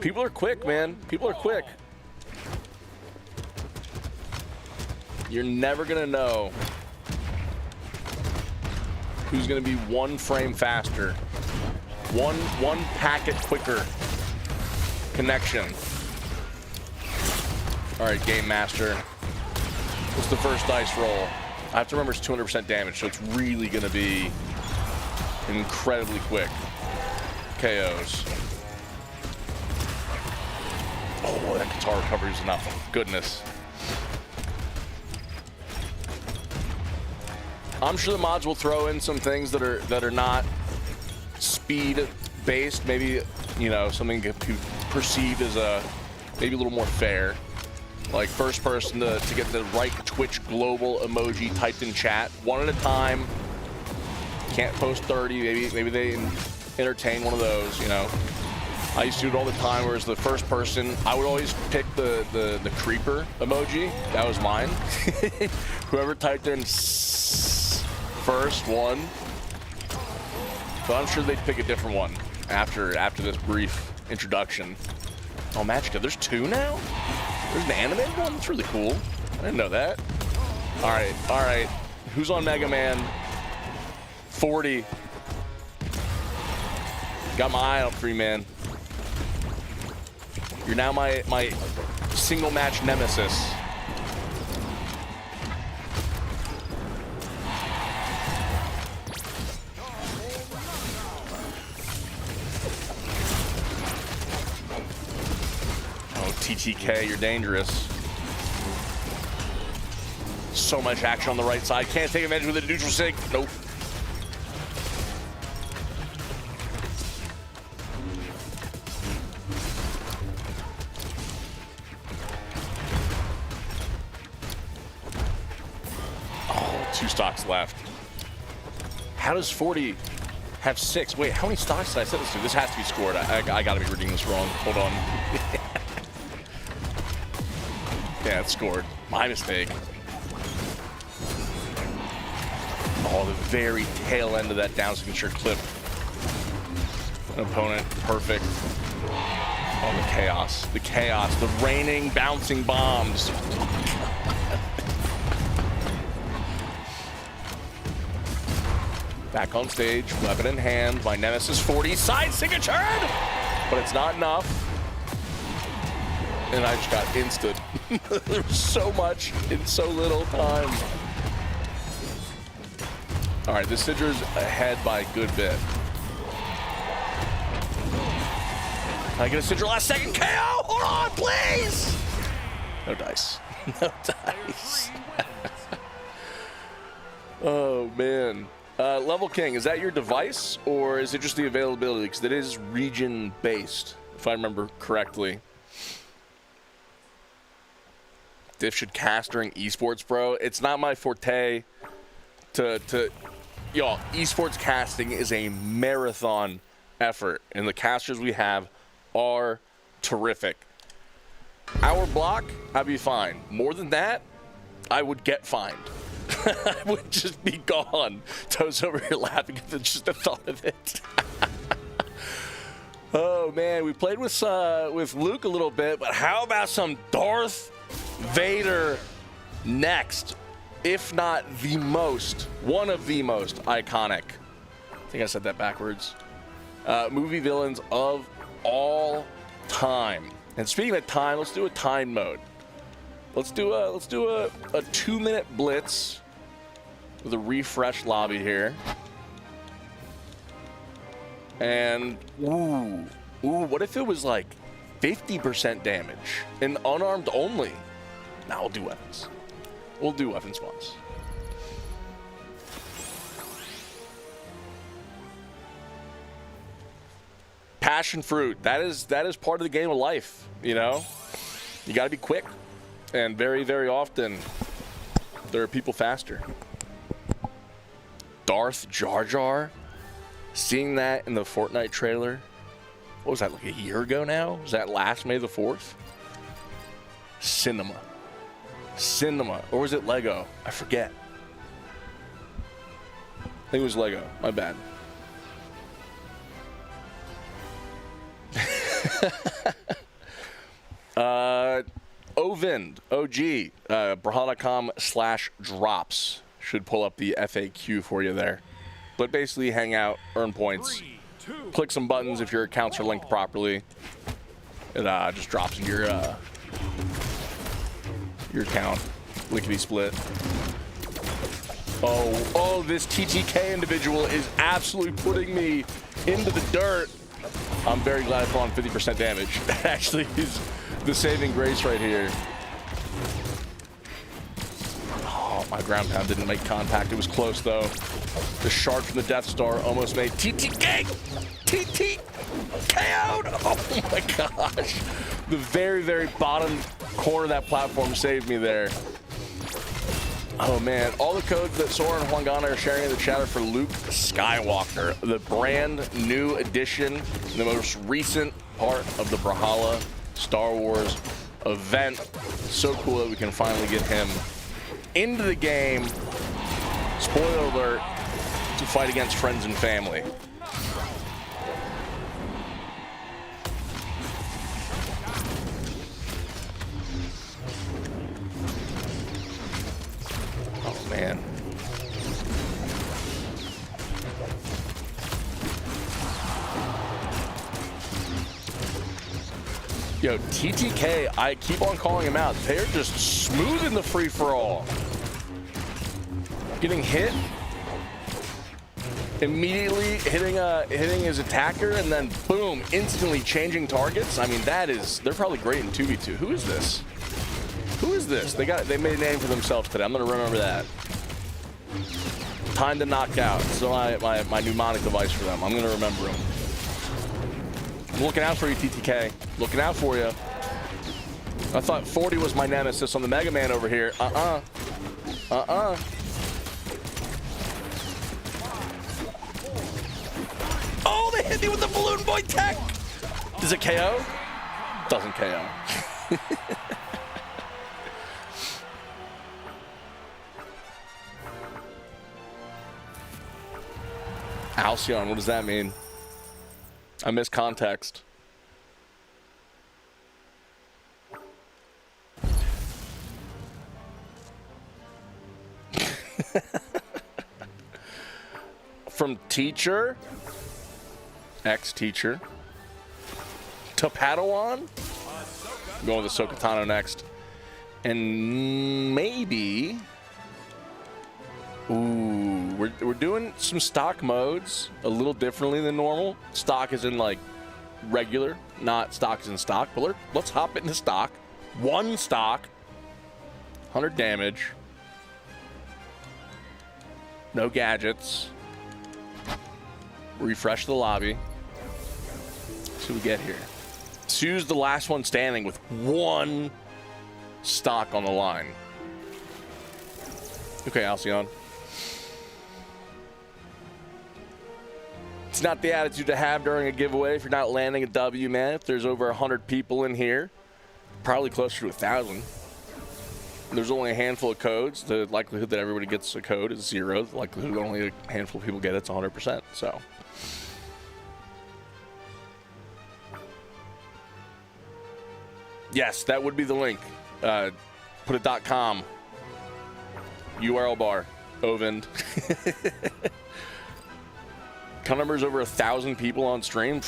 People are quick, man. People are quick. You're never gonna know who's gonna be 1 frame faster, one packet quicker connection. All right, Game Master. What's the first dice roll? I have to remember it's 200% damage, so it's really gonna be incredibly quick. KOs. Oh, that guitar recovery is enough. Goodness. I'm sure the mods will throw in some things that are not speed based. Maybe, you know, something perceived as maybe a little more fair. Like first person to get the right Twitch global emoji typed in chat, 1 at a time. Can't post 30. Maybe they entertain one of those, you know. I used to do it all the time, whereas the first person, I would always pick the creeper emoji. That was mine. Whoever typed in first one. But I'm sure they'd pick a different one after this brief introduction. Oh, Magica, there's 2 now? There's an animated one? That's really cool. I didn't know that. All right. Who's on Mega Man? 40. Got my eye out for you, man. You're now my single match nemesis. Oh, TTK, you're dangerous. So much action on the right side. Can't take advantage with a neutral sig. Nope. Stocks left. How does 40 have 6. Wait, how many stocks did I set this to? This has to be scored. I gotta be reading this wrong. Hold on. Yeah, it's scored. My mistake. Oh, the very tail end of that down signature clip. An opponent, perfect. Oh, the chaos. The chaos. The raining, bouncing bombs. Back on stage, weapon in hand. My Nemesis 40 side signature, but it's not enough. And I just got instant. There was so much in so little time. All right, this Sidra's ahead by a good bit. Can I get a Sidra last second KO? Hold on, please. No dice. No dice. Oh, man. Level King, is that your device, or is it just the availability? Because it is region-based, if I remember correctly. Diff should cast during esports, bro. It's not my forte y'all, esports casting is a marathon effort, and the casters we have are terrific. Hour block, I'd be fine. More than that, I would get fined. I would just be gone. Toes over here laughing at just the thought of it. Oh man, we played with Luke a little bit, but how about some Darth Vader next? If not the most, one of the most iconic. I think I said that backwards. Movie villains of all time. And speaking of time, let's do a time mode. Let's do a 2-minute blitz with a refresh lobby here. And what if it was like 50% damage and unarmed only? Nah, we'll do weapons. We'll do weapon spawns. Passion fruit. That is part of the game of life, you know? You gotta be quick. And very, very often, there are people faster. Darth Jar Jar. Seeing that in the Fortnite trailer. What was that, like a year ago now? Was that last May the 4th? Cinema. Or was it Lego? I forget. I think it was Lego. My bad. Ovind, OG, Brawlhalla.com/drops should pull up the FAQ for you there. But basically, hang out, earn points, click some buttons if your accounts are linked properly. It just drops in your account, lickety split. Oh, this TTK individual is absolutely putting me into the dirt. I'm very glad I put on 50% damage. That actually is the saving grace right here. Oh, my ground pound didn't make contact. It was close, though. The shard from the Death Star almost made TTK! TT! KO'd! Oh, my gosh. The very, very bottom corner of that platform saved me there. Oh, man. All the codes that Sora and Huangana are sharing in the chat are for Luke Skywalker, the brand new addition, the most recent part of the Brawlhalla Star Wars event. So cool that we can finally get him into the game, spoiler alert, to fight against friends and family. Oh, man. Yo, TTK, I keep on calling him out. They're just smooth in the free-for-all. Getting hit, immediately hitting his attacker, and then boom, instantly changing targets. I mean, they're probably great in 2v2. Who is this? Who is this? They made a name for themselves today. I'm gonna remember that. Time to knock out. So my mnemonic device for them. I'm gonna remember them. I'm looking out for you, TTK. Looking out for you. I thought 40 was my nemesis on the Mega Man over here. hit me with the Balloon Boy tech. Does it KO? Doesn't KO. Alcyon, what does that mean? I missed context. From teacher, ex-teacher, to Padawan. Going with the Sokatano next. And maybe... Ooh, we're doing some stock modes a little differently than normal. Stock is in like regular, not stock is in stock. But let's hop into stock. One stock, 100 damage, no gadgets. Refresh the lobby. See what we get here. Sue's the last one standing with one stock on the line. Okay, Alcyon. It's not the attitude to have during a giveaway if you're not landing a W, man. If there's over 100 people in here, probably closer to 1,000. There's only a handful of codes. The likelihood that everybody gets a code is 0. The likelihood that only a handful of people get it's 100%. So, yes, that would be the link. Put a .com. URL bar. Ovind. Count numbers over 1,000 people on stream.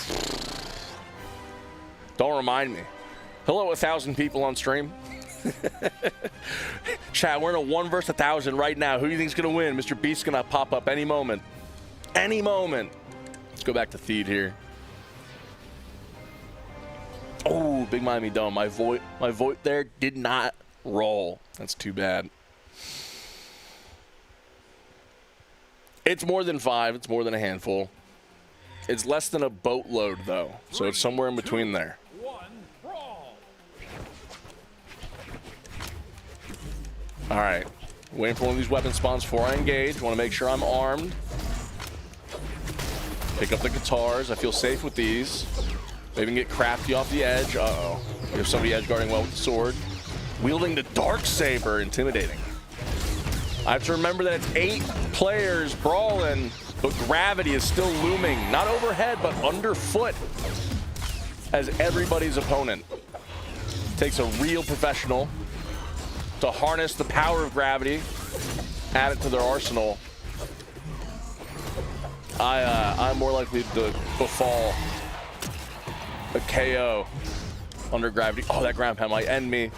Don't remind me. Hello, 1,000 people on stream. Chat, we're in a 1 versus 1,000 right now. Who do you think's gonna win? Mr. Beast's gonna pop up any moment. Any moment. Let's go back to Theed here. Oh, Big Miami Dome. My vote there did not roll. That's too bad. It's more than 5. It's more than a handful. It's less than a boatload, though. So it's somewhere in between there. 1, brawl. All right. Waiting for one of these weapon spawns before I engage. Want to make sure I'm armed. Pick up the guitars. I feel safe with these. Maybe can get crafty off the edge. Uh-oh. We have somebody edge guarding well with the sword. Wielding the Darksaber. Intimidating. I have to remember that it's 8 players brawling, but gravity is still looming. Not overhead, but underfoot as everybody's opponent. Takes a real professional to harness the power of gravity, add it to their arsenal. I'm more likely to befall a KO under gravity. Oh, that ground pound might end me.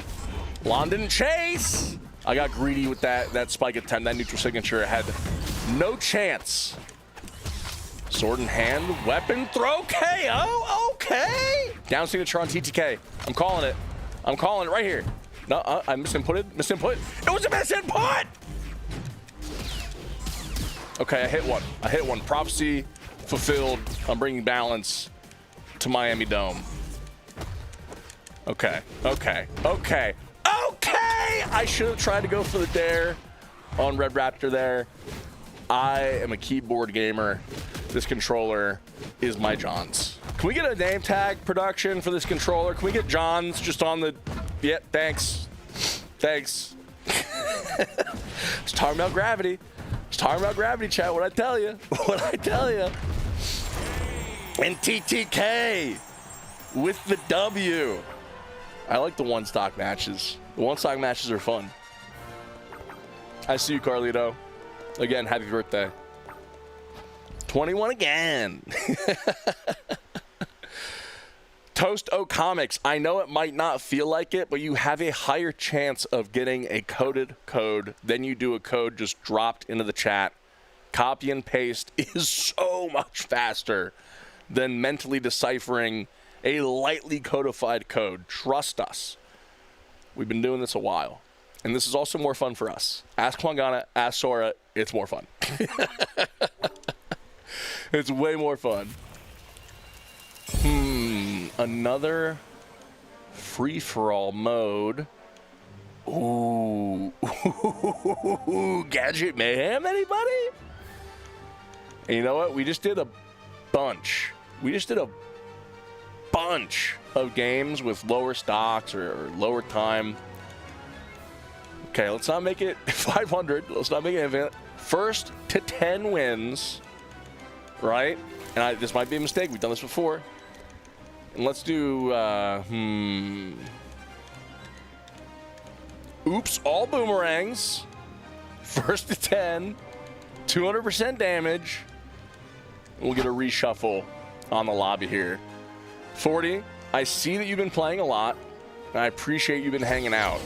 Lon didn't chase. I got greedy with that spike attempt. That neutral signature had no chance. Sword in hand, weapon throw, KO. Okay. Down signature on TTK. I'm calling it. I'm calling it right here. No, I misinputted. Misinput. It was a misinput. Okay, I hit one. I hit one. Prophecy fulfilled. I'm bringing balance to Miami Dome. Okay. Okay. Okay. Okay! I should have tried to go for the dare on Red Raptor there. I am a keyboard gamer. This controller is my Johns. Can we get a name tag production for this controller? Can we get Johns just on the... Yeah, thanks. Thanks. Just talking about gravity. Just talking about gravity, chat. What'd I tell you? What'd I tell you? And TTK with the W. I like the one stock matches. The one stock matches are fun. I see you, Carlito. Again, happy birthday. 21 again. Toast O Comics. I know it might not feel like it, but you have a higher chance of getting a coded code than you do a code just dropped into the chat. Copy and paste is so much faster than mentally deciphering a lightly codified code. Trust us. We've been doing this a while. And this is also more fun for us. Ask Kwangana, ask Sora, it's more fun. It's way more fun. Another free-for-all mode. Ooh. Gadget Mayhem, anybody? And you know what? We just did a bunch We just did a bunch of games with lower stocks or lower time. Okay, let's not make it 500. Let's not make it infinite. First to 10 wins, right? And this might be a mistake. We've done this before. And let's do, oops, all boomerangs. First to 10, 200% damage. We'll get a reshuffle on the lobby here. 40, I see that you've been playing a lot, and I appreciate you've been hanging out.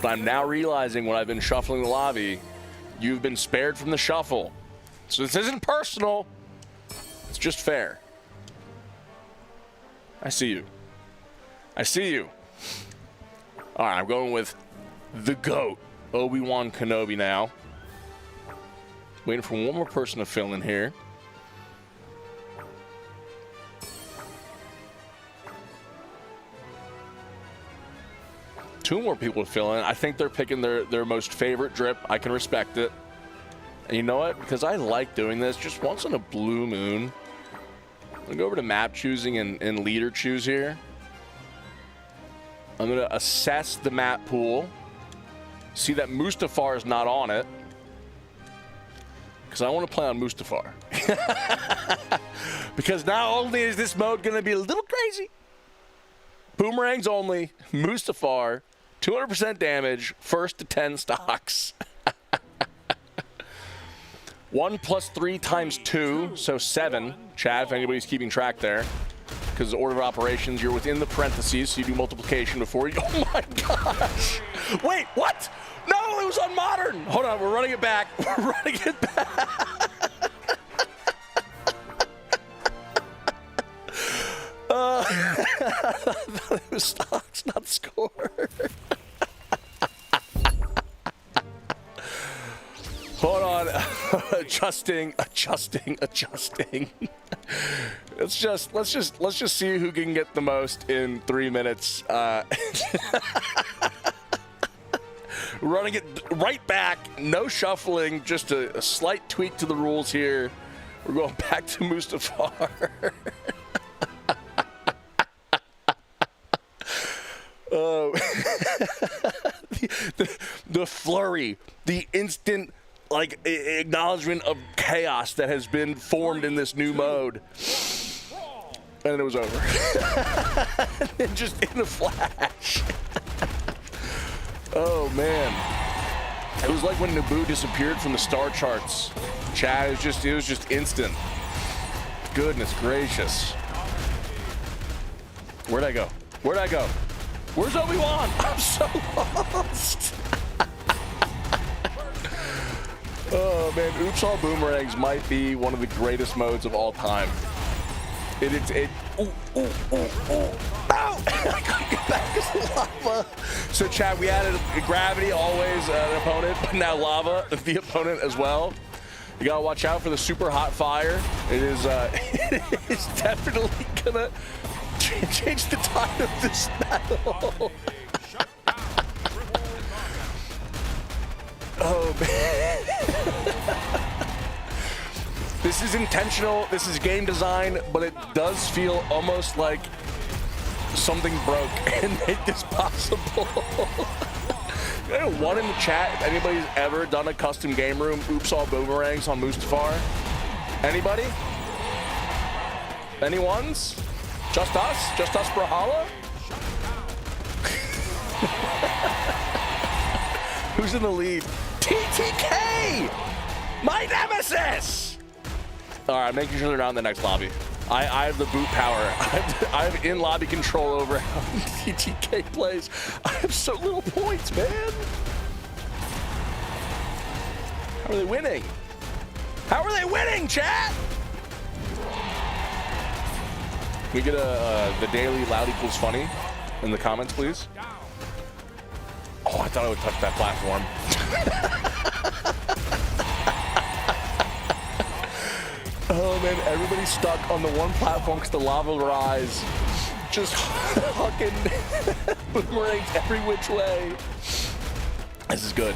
But I'm now realizing when I've been shuffling the lobby, you've been spared from the shuffle. So this isn't personal. It's just fair. I see you. I see you. All right, I'm going with the GOAT, Obi-Wan Kenobi now. Waiting for one more person to fill in here. Two more people to fill in. I think they're picking their most favorite drip. I can respect it. And you know what? Because I like doing this just once in a blue moon. I'm going to go over to map choosing and leader choose here. I'm going to assess the map pool. See that Mustafar is not on it. Because I want to play on Mustafar. Because not only is this mode going to be a little crazy. Boomerangs only. Mustafar. 200% damage. First to 10 stocks. 1 plus 3 times 2. So 7. Chad, if anybody's keeping track there. Because order of operations, you're within the parentheses. So you do multiplication before you... Oh my gosh. Wait, what? No, it was on modern. Hold on, we're running it back. We're running it back. I thought it was stocks, not score. Hold on. adjusting. Let's just see who can get the most in 3 minutes. Running it right back, no shuffling, just a slight tweak to the rules here. We're going back to Mustafar. Oh, the flurry, the instant acknowledgement of chaos that has been formed in this new mode, and then it was over. And then just in a flash. Oh man, it was like when Naboo disappeared from the star charts. Chad, it was just instant. Goodness gracious. Where'd I go? Where's Obi-Wan? I'm so lost. Oh man, Oops All Boomerangs might be one of the greatest modes of all time. Ooh. Ow! I couldn't get back because of lava. So Chad, we added gravity, always an opponent, but now lava, the opponent as well. You gotta watch out for the super hot fire. It is definitely gonna change the tide of this battle. Oh man. This is intentional, this is game design, but it does feel almost like something broke and made this possible. One in the chat, if anybody's ever done a custom game room, Oops All Boomerangs on Mustafar. Anybody? Any ones? Just us? Just us, Brawlhalla? Who's in the lead? TTK! My nemesis! Alright, making sure they're not in the next lobby. I have the boot power. I have in-lobby control over how TTK plays. I have so little points, man. How are they winning? How are they winning, chat? Can we get the daily loud equals funny in the comments, please? Oh, I thought I would touch that platform. Oh man, everybody's stuck on the one platform because the lava rise. Just fucking boomerangs every which way. This is good.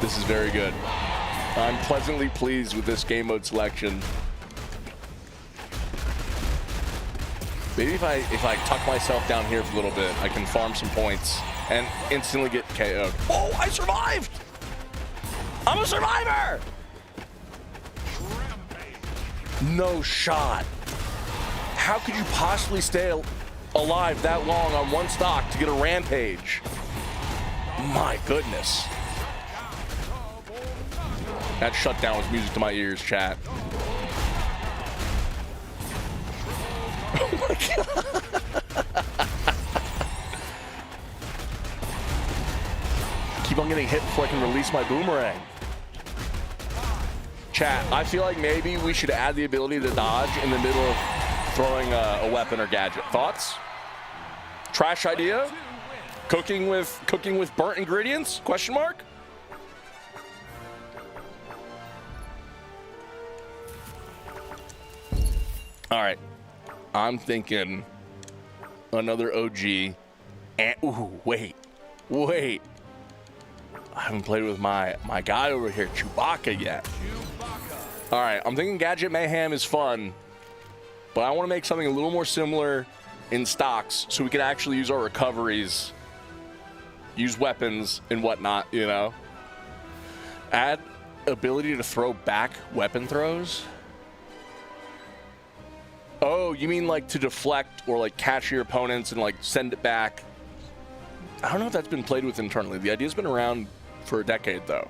This is very good. I'm pleasantly pleased with this game mode selection. Maybe if I tuck myself down here for a little bit, I can farm some points and instantly get KO'd. Oh, I survived! I'm a survivor! No shot. How could you possibly stay alive that long on one stock to get a rampage? My goodness. That shutdown was music to my ears, chat. Oh my god. Keep on getting hit before I can release my boomerang. Chat, I feel like maybe we should add the ability to dodge in the middle of throwing a weapon or gadget. Thoughts? Trash idea? Cooking with burnt ingredients? Question mark? All right. I'm thinking another OG. And, ooh, wait. I haven't played with my guy over here, Chewbacca, yet. All right, I'm thinking Gadget Mayhem is fun, but I want to make something a little more similar in stocks so we can actually use our recoveries, use weapons and whatnot, you know? Add ability to throw back weapon throws. Oh, you mean like to deflect or like catch your opponents and like send it back? I don't know if that's been played with internally. The idea's been around for a decade, though.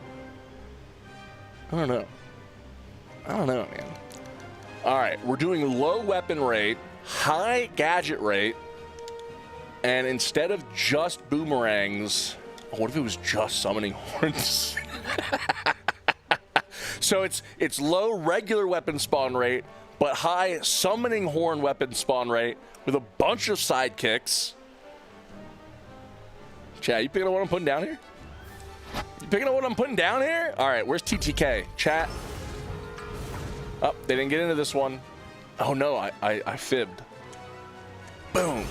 I don't know, man. All right, we're doing low weapon rate, high gadget rate, and instead of just boomerangs, what if it was just summoning horns? So it's low regular weapon spawn rate, but high summoning horn weapon spawn rate with a bunch of sidekicks. Chat, you picking up what I'm putting down here? You picking up what I'm putting down here? All right, where's TTK? Chat. Oh, they didn't get into this one. Oh no, I fibbed. Boom.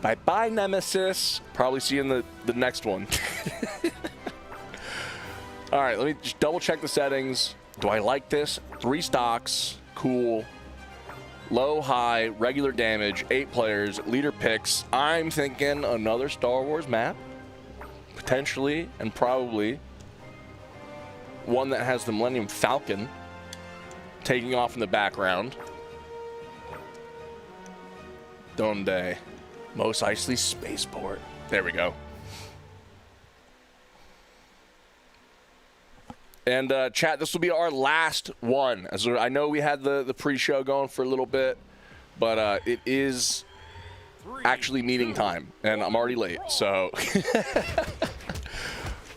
Bye-bye, Nemesis. Probably see you in the next one. All right, let me just double check the settings. Do I like this? 3 stocks, cool. Low, high, regular damage, 8 players, leader picks. I'm thinking another Star Wars map. Potentially and probably one that has the Millennium Falcon taking off in the background. Donde. Mos Eisley Spaceport. There we go. And chat, this will be our last one. As I know we had the pre-show going for a little bit, but it is actually meeting time, and I'm already late, so.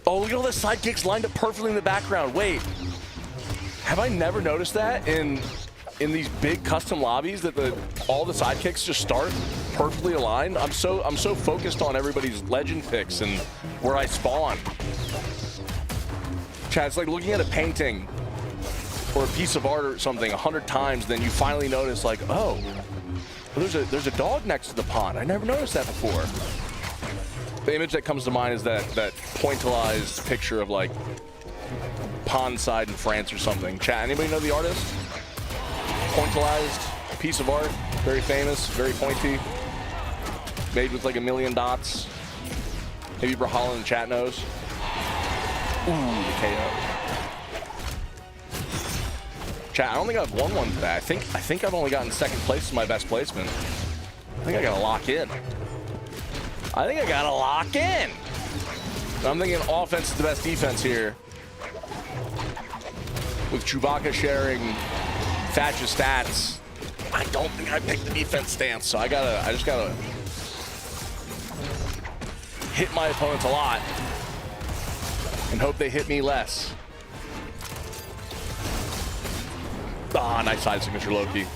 Oh, look at all the sidekicks lined up perfectly in the background. Wait, have I never noticed that in these big custom lobbies that all the sidekicks just start perfectly aligned? I'm so focused on everybody's legend picks and where I spawn. Chat, it's like looking at a painting or a piece of art or something 100 times, then you finally notice, like, oh, there's a dog next to the pond. I never noticed that before. The image that comes to mind is that pointillized picture of like pond side in France or something. Chat, anybody know the artist? Pointillized piece of art, very famous, very pointy, made with like 1,000,000 dots. Maybe Brawlhalla in the chat knows. Ooh, the KO. Chat, I don't think I've won one today. I think I've only gotten second place in my best placement. I think I gotta lock in. I'm thinking offense is the best defense here. With Chewbacca sharing Thatch's stats, I don't think I picked the defense stance, so I just gotta hit my opponents a lot and hope they hit me less. Ah, nice side signature, Loki.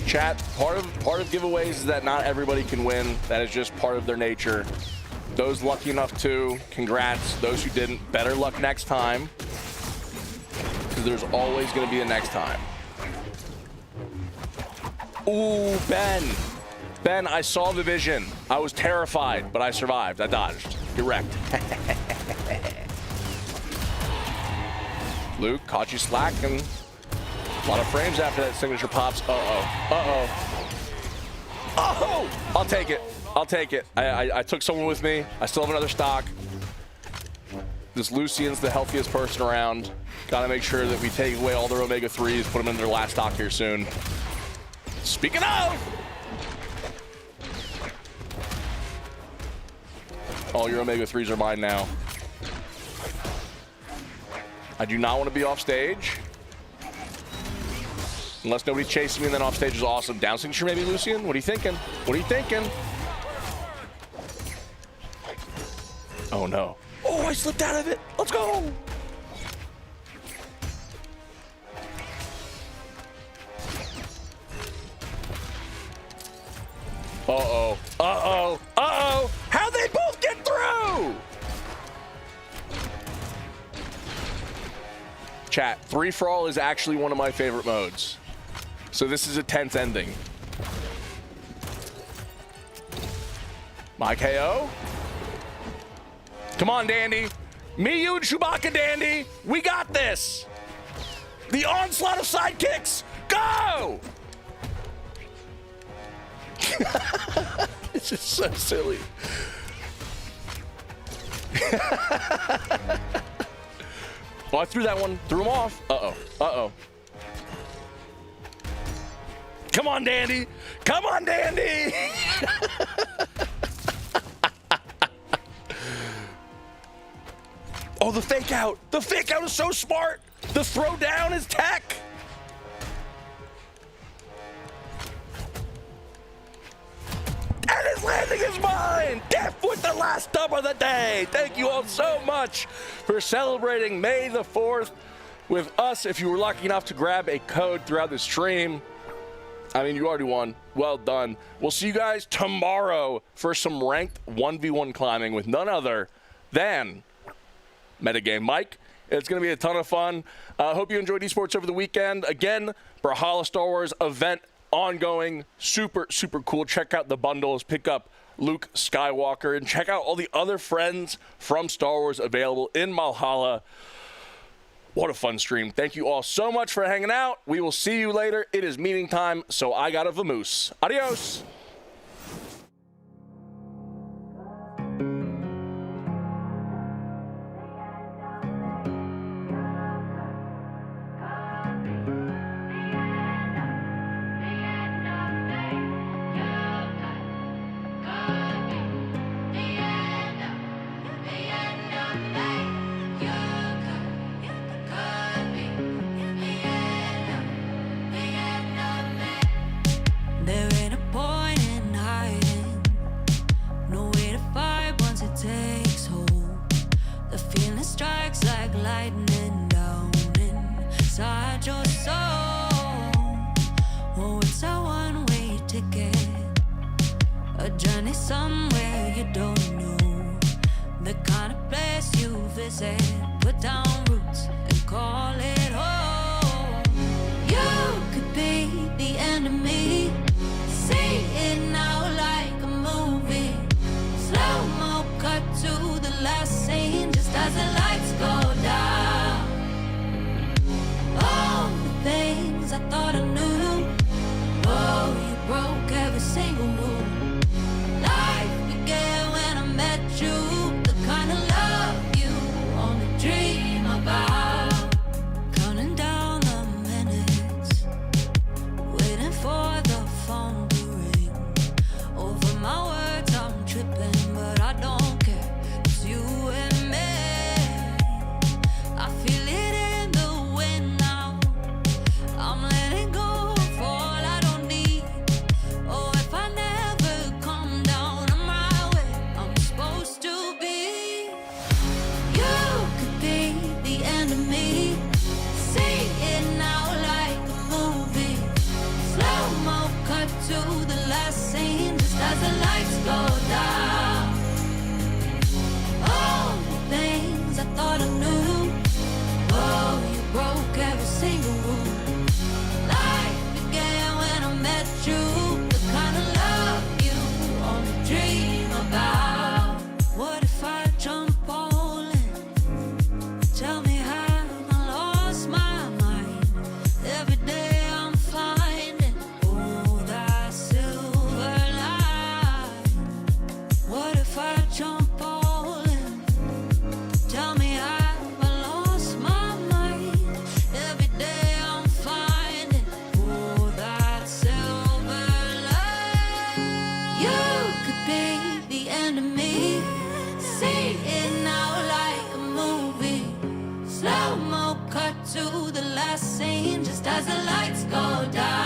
Chat, part of giveaways is that not everybody can win. That is just part of their nature. Those lucky enough to, congrats. Those who didn't, better luck next time. Because there's always going to be a next time. Ooh, Ben. Ben, I saw the vision. I was terrified, but I survived. I dodged. Get wrecked. Luke caught you slacking. A lot of frames after that signature pops. Oh! I'll take it. I'll take it. I took someone with me. I still have another stock. This Lucian's the healthiest person around. Gotta make sure that we take away all their omega-3s, put them in their last stock here soon. Speaking of! All your omega-3s are mine now. I do not want to be off stage. Unless nobody's chasing me, and then off stage is awesome. Down signature maybe, Lucian? What are you thinking? What are you thinking? Oh, no. Oh, I slipped out of it. Let's go. Uh-oh. Uh-oh. Uh-oh. How'd they both get through? Chat, 3-for-all is actually one of my favorite modes. So this is a tense ending. My KO. Come on, Dandy. Me, you, and Chewbacca, Dandy. We got this. The onslaught of sidekicks. Go! This is so silly. Oh, I threw that one. Threw him off. Uh-oh. Uh-oh. Come on, Dandy. Come on, Dandy. Oh, the fake out. The fake out is so smart. The throw down is tech. And his landing is mine. Death with the last dub of the day. Thank you all so much for celebrating May the 4th with us. If you were lucky enough to grab a code throughout the stream, I mean, you already won. Well done. We'll see you guys tomorrow for some ranked 1v1 climbing with none other than Metagame Mike. It's going to be a ton of fun. Hope you enjoyed esports over the weekend. Again, Brawlhalla Star Wars event ongoing. Super, super cool. Check out the bundles. Pick up Luke Skywalker and check out all the other friends from Star Wars available in Brawlhalla. What a fun stream. Thank you all so much for hanging out. We will see you later. It is meeting time, so I got a vamoose. Adios. Somewhere you don't know, the kind of place you visit, put down roots and call it home. You could be the enemy, see it now like a movie. Slow-mo cut to the last scene, just as the lights go down. All the things I thought I knew, oh, you broke every single rule. When I met you, the kind of love you only dream about. be the enemy. See it now like a movie. Slow-mo cut to the last scene just as the lights go down.